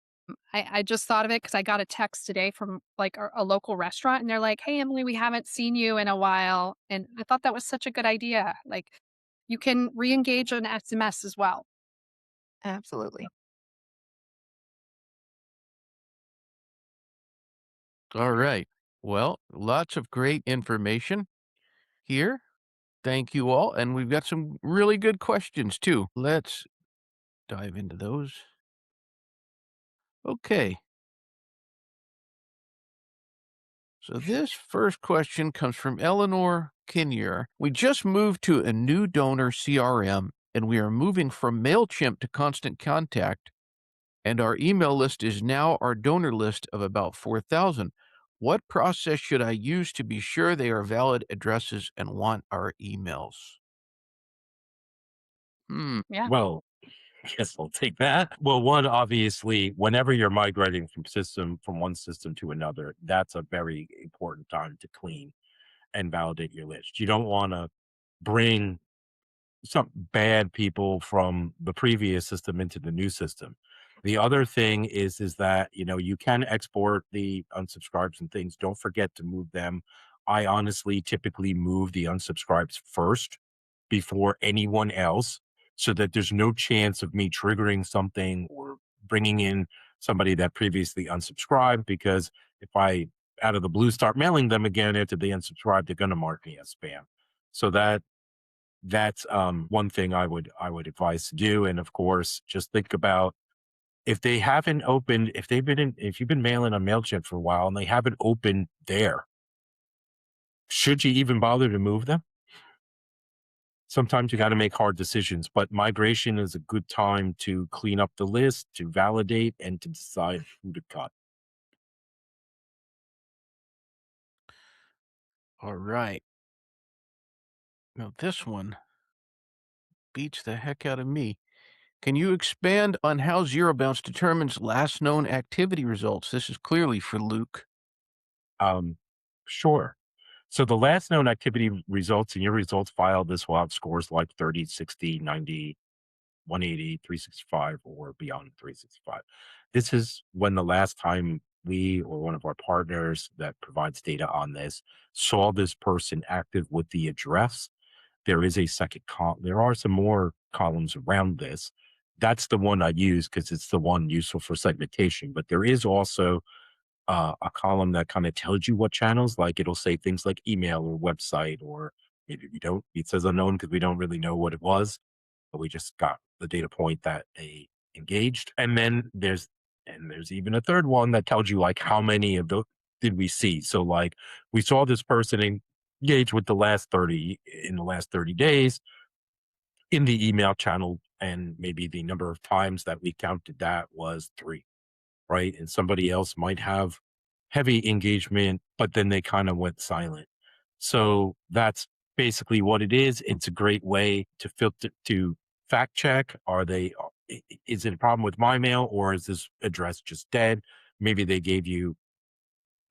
I just thought of it because I got a text today from like a local restaurant and they're like, hey, Emily, we haven't seen you in a while. And I thought that was such a good idea. Like you can re engage on SMS as well. Absolutely. All right. Well, lots of great information here. Thank you all. And we've got some really good questions too. Let's dive into those. Okay. So this first question comes from Eleanor Kinnear. We just moved to a new donor CRM and we are moving from MailChimp to Constant Contact, and our email list is now our donor list of about 4,000. What process should I use to be sure they are valid addresses and want our emails? Hmm. Yeah. Well, yes, I'll take that. Well, one, obviously, whenever you're migrating from one system to another, that's a very important time to clean and validate your list. You don't want to bring some bad people from the previous system into the new system. The other thing is that, you can export the unsubscribes and things. Don't forget to move them. I honestly typically move the unsubscribes first before anyone else so that there's no chance of me triggering something or bringing in somebody that previously unsubscribed, because if I out of the blue start mailing them again after they unsubscribe, they're going to mark me as spam. So that's one thing I would advise to do. And of course, just think about If they haven't opened, if you've been mailing on MailChimp for a while and they haven't opened there, should you even bother to move them? Sometimes you got to make hard decisions, but migration is a good time to clean up the list, to validate, and to decide who to cut. All right. Now, this one beats the heck out of me. Can you expand on how Zero Bounce determines last known activity results? This is clearly for Luke. Um, sure. So the last known activity results in your results file, this will have scores like 30, 60, 90, 180, 365, or beyond 365. This is when the last time we or one of our partners that provides data on this saw this person active with the address. There is a second column. There are some more columns around this. That's the one I use because it's the one useful for segmentation. But there is also a column that kind of tells you what channels, like it'll say things like email or website, or maybe we don't, it says unknown because we don't really know what it was, but we just got the data point that they engaged. And there's even a third one that tells you like how many of those did we see. So like we saw this person engage with the last 30 in the last 30 days in the email channel, and maybe the number of times that we counted that was 3, right? And somebody else might have heavy engagement, but then they kind of went silent. So that's basically what it is. It's a great way to filter, to fact check. Is it a problem with my mail, or is this address just dead? Maybe they gave you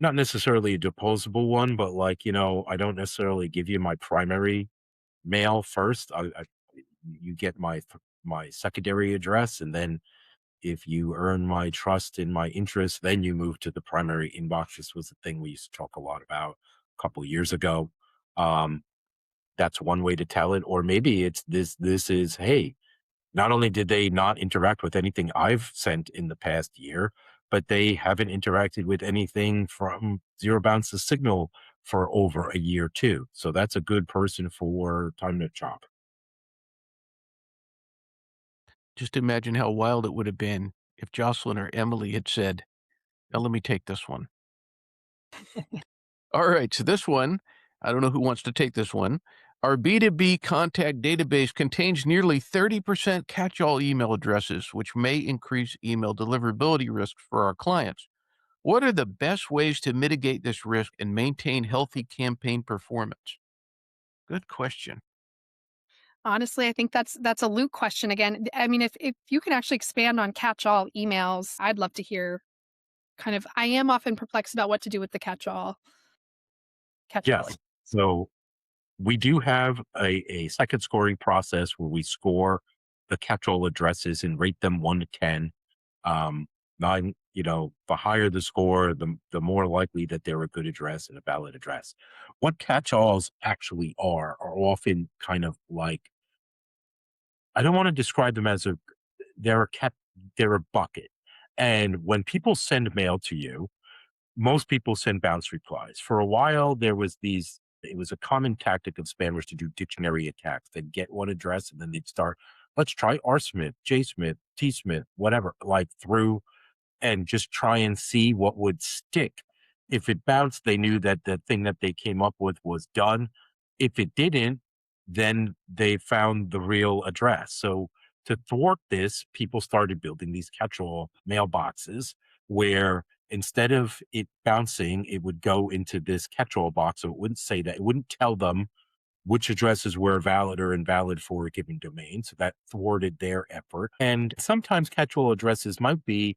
not necessarily a deposable one, but like, I don't necessarily give you my primary mail first. You get my secondary address, and then if you earn my trust and my interest, then you move to the primary inbox. This was a thing we used to talk a lot about a couple years ago. Um, that's one way to tell it. Or maybe it's this is, hey, not only did they not interact with anything I've sent in the past year, but they haven't interacted with anything from Zero Bounce's Signal for over a year too. So that's a good person for time to chop. Just imagine how wild it would have been if Jocelyn or Emily had said, now let me take this one. All right, so this one, I don't know who wants to take this one. Our B2B contact database contains nearly 30% catch-all email addresses, which may increase email deliverability risks for our clients. What are the best ways to mitigate this risk and maintain healthy campaign performance? Good question. Honestly, I think that's a Luke question again. I mean, if you can actually expand on catch-all emails, I'd love to hear kind of I am often perplexed about what to do with the catch-all. Yes. So we do have a second scoring process where we score the catch-all addresses and rate them 1 to 10. Um, 9, the higher the score, the more likely that they're a good address and a valid address. What catch-alls actually are often kind of like, I don't want to describe them as they're they're a bucket. And when people send mail to you, most people send bounce replies. For a while, it was a common tactic of spammers to do dictionary attacks. They'd get one address and then they'd start, let's try R Smith, J Smith, T Smith, whatever, like through, and just try and see what would stick. If it bounced, they knew that the thing that they came up with was done. If it didn't, then they found the real address. So to thwart this, people started building these catch-all mailboxes where instead of it bouncing, it would go into this catch-all box. So it wouldn't say that, it wouldn't tell them which addresses were valid or invalid for a given domain. So that thwarted their effort. And sometimes catch-all addresses might be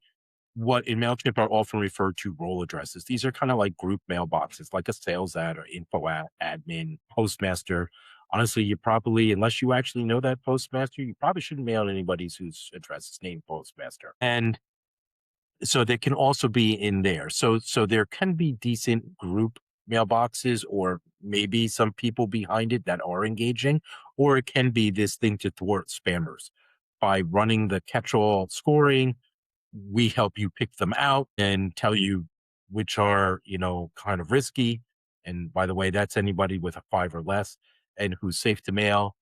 what in MailChimp are often referred to role addresses. These are kind of like group mailboxes, like a sales ad or info ad, admin, postmaster. Honestly, you probably, unless you actually know that postmaster, you probably shouldn't mail anybody whose address is named postmaster. And so they can also be in there. So there can be decent group mailboxes, or maybe some people behind it that are engaging, or it can be this thing to thwart spammers by running the catch-all scoring. We help you pick them out and tell you which are, kind of risky. And by the way, that's anybody with a 5 or less and who's safe to mail.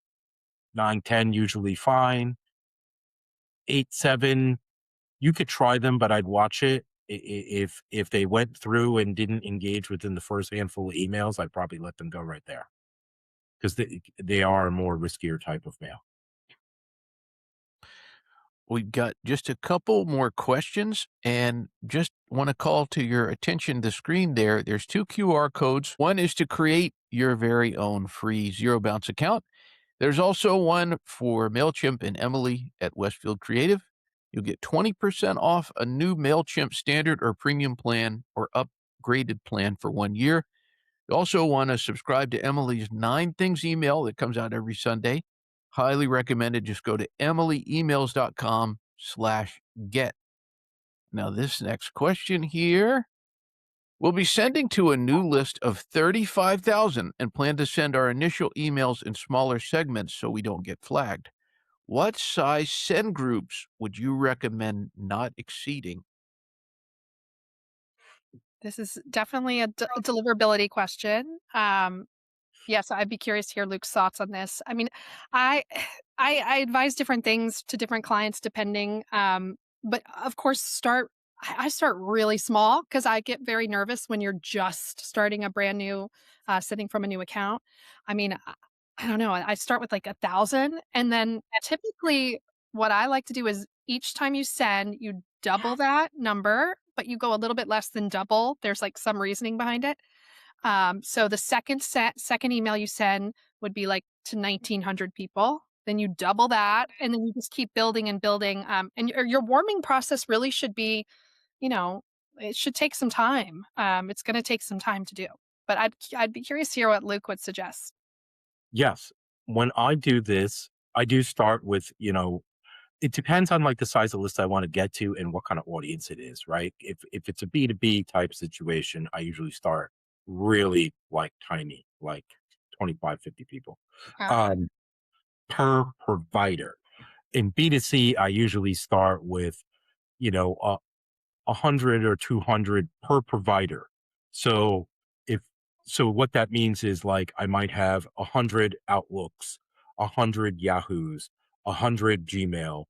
9, 10, usually fine. 8, 7, You could try them, but I'd watch it. If they went through and didn't engage within the first handful of emails, I'd probably let them go right there because they are a more riskier type of mail. We've got just a couple more questions and just want to call to your attention the screen there. There's two QR codes. One is to create your very own free Zero Bounce account. There's also one for MailChimp and Emily at Westfield Creative. You'll get 20% off a new MailChimp standard or premium plan or upgraded plan for 1 year. You also want to subscribe to Emily's 9 Things email that comes out every Sunday. Highly recommended. Just go to emilyemails.com/get. Now, this next question here. We'll be sending to a new list of 35,000 and plan to send our initial emails in smaller segments so we don't get flagged. What size send groups would you recommend not exceeding? This is definitely a deliverability question. Yes, I'd be curious to hear Luke's thoughts on this. I mean, I I advise different things to different clients depending. But of course, I start really small because I get very nervous when you're just starting a brand new, sitting from a new account. I mean, I don't know. I start with like 1,000, and then typically, what I like to do is each time you send, you double that number, but you go a little bit less than double. There's like some reasoning behind it. So the second email you send would be like to 1,900 people. Then you double that, and then you just keep building and building. And your warming process really should be, you know, it should take some time. It's going to take some time to do. But I'd be curious to hear what Luke would suggest. Yes, when I do this, I do start with, it depends on like the size of list I want to get to and what kind of audience it is, right? If it's a B2B type situation, I usually start really like tiny, like 25, 50 people Uh, um, per provider. In B2C, I usually start with, you know, a 100 or 200 per provider. So if so what that means is like I might have 100 Outlooks, 100 Yahoos, 100 Gmail.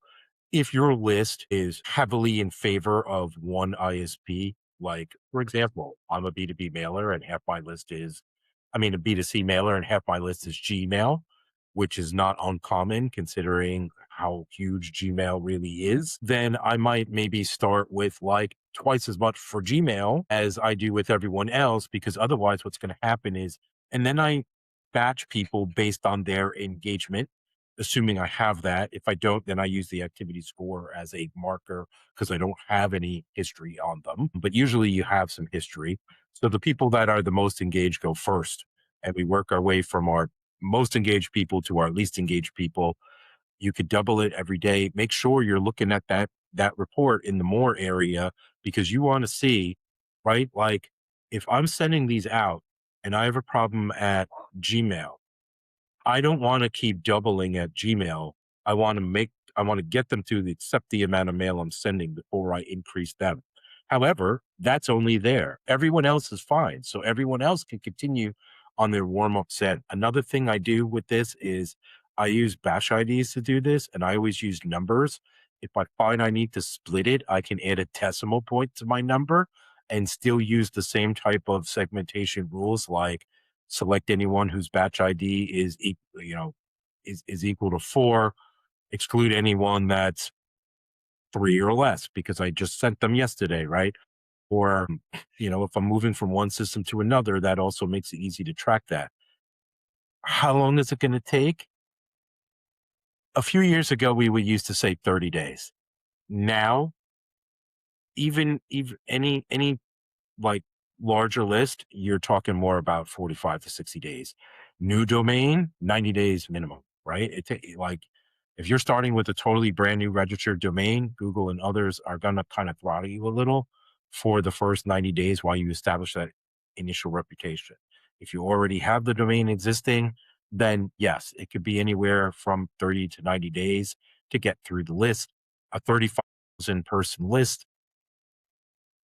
If your list is heavily in favor of one ISP, like for example, I'm a B2B mailer and half my list is, a B2C mailer and half my list is Gmail, which is not uncommon considering how huge Gmail really is, then I might maybe start with like twice as much for Gmail as I do with everyone else, because otherwise what's going to happen is, and then I batch people based on their engagement, assuming I have that. If I don't, then I use the activity score as a marker because I don't have any history on them. But usually you have some history. So the people that are the most engaged go first. And we work our way from our most engaged people to our least engaged people. You could double it every day. Make sure you're looking at that report in the more area because you want to see, right? Like if I'm sending these out and I have a problem at Gmail, I don't want to keep doubling at Gmail. I want to get them to accept the amount of mail I'm sending before I increase them. However, that's only there. Everyone else is fine. So everyone else can continue on their warm up set. Another thing I do with this is I use batch IDs to do this, and I always use numbers. If I find I need to split it, I can add a decimal point to my number and still use the same type of segmentation rules like select anyone whose batch ID is equal to 4, exclude anyone that's 3 or less because I just sent them yesterday, right? Or, if I'm moving from one system to another, that also makes it easy to track that. How long is it going to take? A few years ago, we would used to say 30 days. Now, even any like larger list, you're talking more about 45 to 60 days. New domain, 90 days minimum, right? Like if you're starting with a totally brand new registered domain, Google and others are going to kind of throttle you a little for the first 90 days while you establish that initial reputation. If you already have the domain existing, then yes, it could be anywhere from 30 to 90 days to get through the list. A 35,000 person list,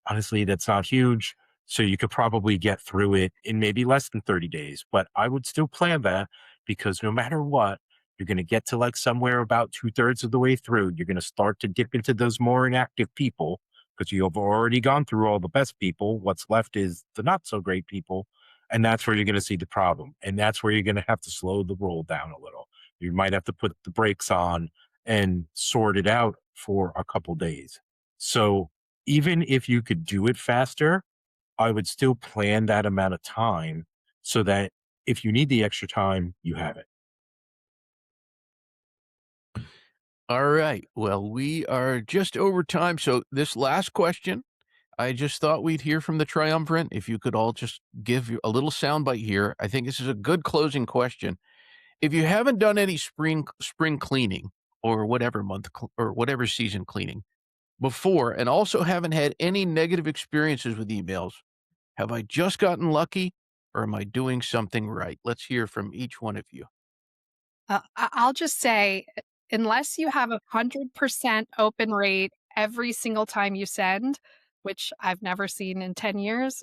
honestly, that's not huge. So you could probably get through it in maybe less than 30 days. But I would still plan that because no matter what, You're going to get to like somewhere about 2/3 of the way through. You're going to start to dip into those more inactive people because you have already gone through all the best people. What's left is the not so great people. And that's where you're going to see the problem. And that's where you're going to have to slow the roll down a little. You might have to put the brakes on and sort it out for a couple days. So even if you could do it faster, I would still plan that amount of time so that if you need the extra time, you have it. All right. Well, we are just over time. So, this last question, I just thought we'd hear from the triumvirate. If you could all just give a little soundbite here. I think this is a good closing question. If you haven't done any spring cleaning or whatever or whatever season cleaning before, and also haven't had any negative experiences with emails, have I just gotten lucky or am I doing something right? Let's hear from each one of you. I'll just say, unless you have 100% open rate every single time you send, which I've never seen in 10 years,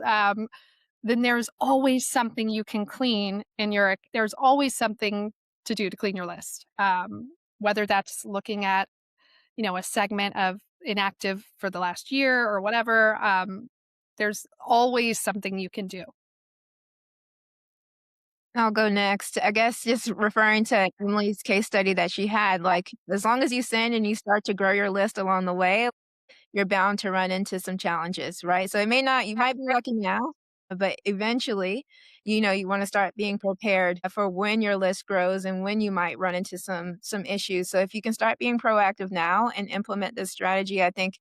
then there's always something you can clean in your there's always something to do to clean your list. Whether that's looking at, a segment of inactive for the last year or whatever, there's always something you can do. I'll go next. I guess just referring to Emily's case study that she had, like, as long as you send and you start to grow your list along the way, you're bound to run into some challenges, right? So it may not, you might be lucky now, but eventually, you want to start being prepared for when your list grows and when you might run into some issues. So if you can start being proactive now and implement this strategy, I think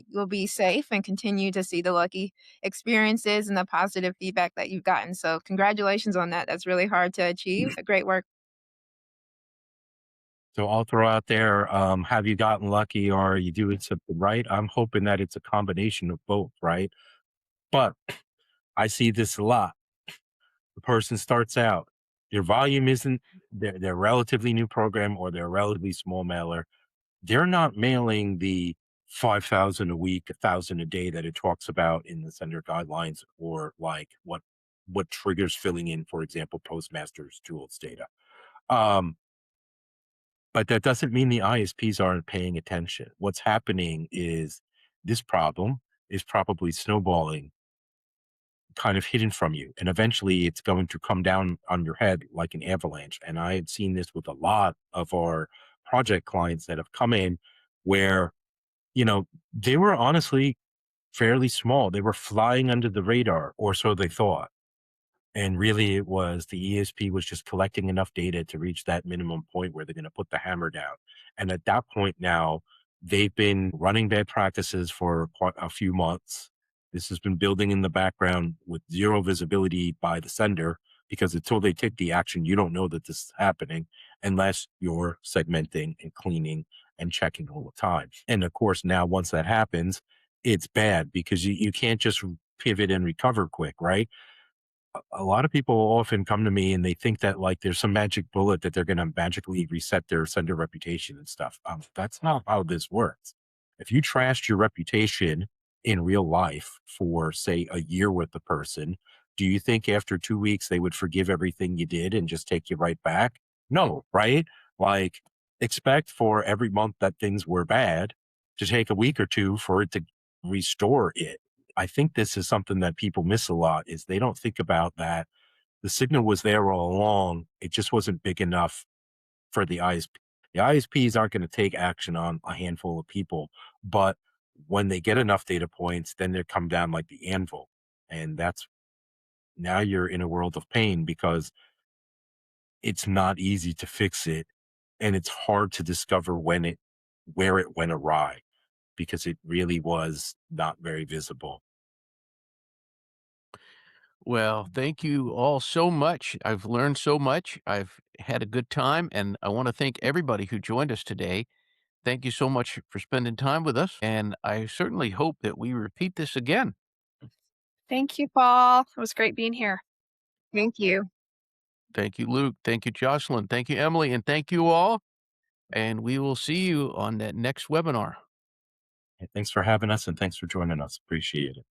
you'll be safe and continue to see the lucky experiences and the positive feedback that you've gotten. So congratulations on that. That's really hard to achieve. Great work. So I'll throw out there, have you gotten lucky or are you doing something right? I'm hoping that it's a combination of both, right? But I see this a lot. The person starts out, their volume isn't, their relatively new program or their relatively small mailer. They're not mailing the 5,000 a week, 1,000 a day that it talks about in the sender guidelines, or like what triggers filling in, for example, Postmaster's tools data. Um, but that doesn't mean the ISPs aren't paying attention. What's happening is this problem is probably snowballing kind of hidden from you. And eventually it's going to come down on your head like an avalanche. And I had seen this with a lot of our project clients that have come in where, they were honestly fairly small. They were flying under the radar, or so they thought. And really, it was the ESP was just collecting enough data to reach that minimum point where they're going to put the hammer down. And at that point now, they've been running bad practices for quite a few months. This has been building in the background with zero visibility by the sender because until they take the action, you don't know that this is happening unless you're segmenting and cleaning and checking all the time. And of course, now once that happens, it's bad because you can't just pivot and recover quick, right? A lot of people often come to me and they think that like there's some magic bullet that they're going to magically reset their sender reputation and stuff. That's not how this works. If you trashed your reputation in real life for say a year with the person, do you think after 2 weeks they would forgive everything you did and just take you right back? No, right? Like expect for every month that things were bad to take a week or two for it to restore it. I think this is something that people miss a lot is they don't think about that. The signal was there all along. It just wasn't big enough for the ISP. The ISPs aren't going to take action on a handful of people, but when they get enough data points, then they come down like the anvil. And that's now you're in a world of pain because it's not easy to fix it. And it's hard to discover where it went awry because it really was not very visible. Well, thank you all so much. I've learned so much. I've had a good time, and I want to thank everybody who joined us today. Thank you so much for spending time with us, and I certainly hope that we repeat this again. Thank you, Paul. It was great being here. Thank you. Thank you, Luke. Thank you, Jocelyn. Thank you, Emily, and thank you all. And we will see you on that next webinar. Thanks for having us and thanks for joining us. Appreciate it.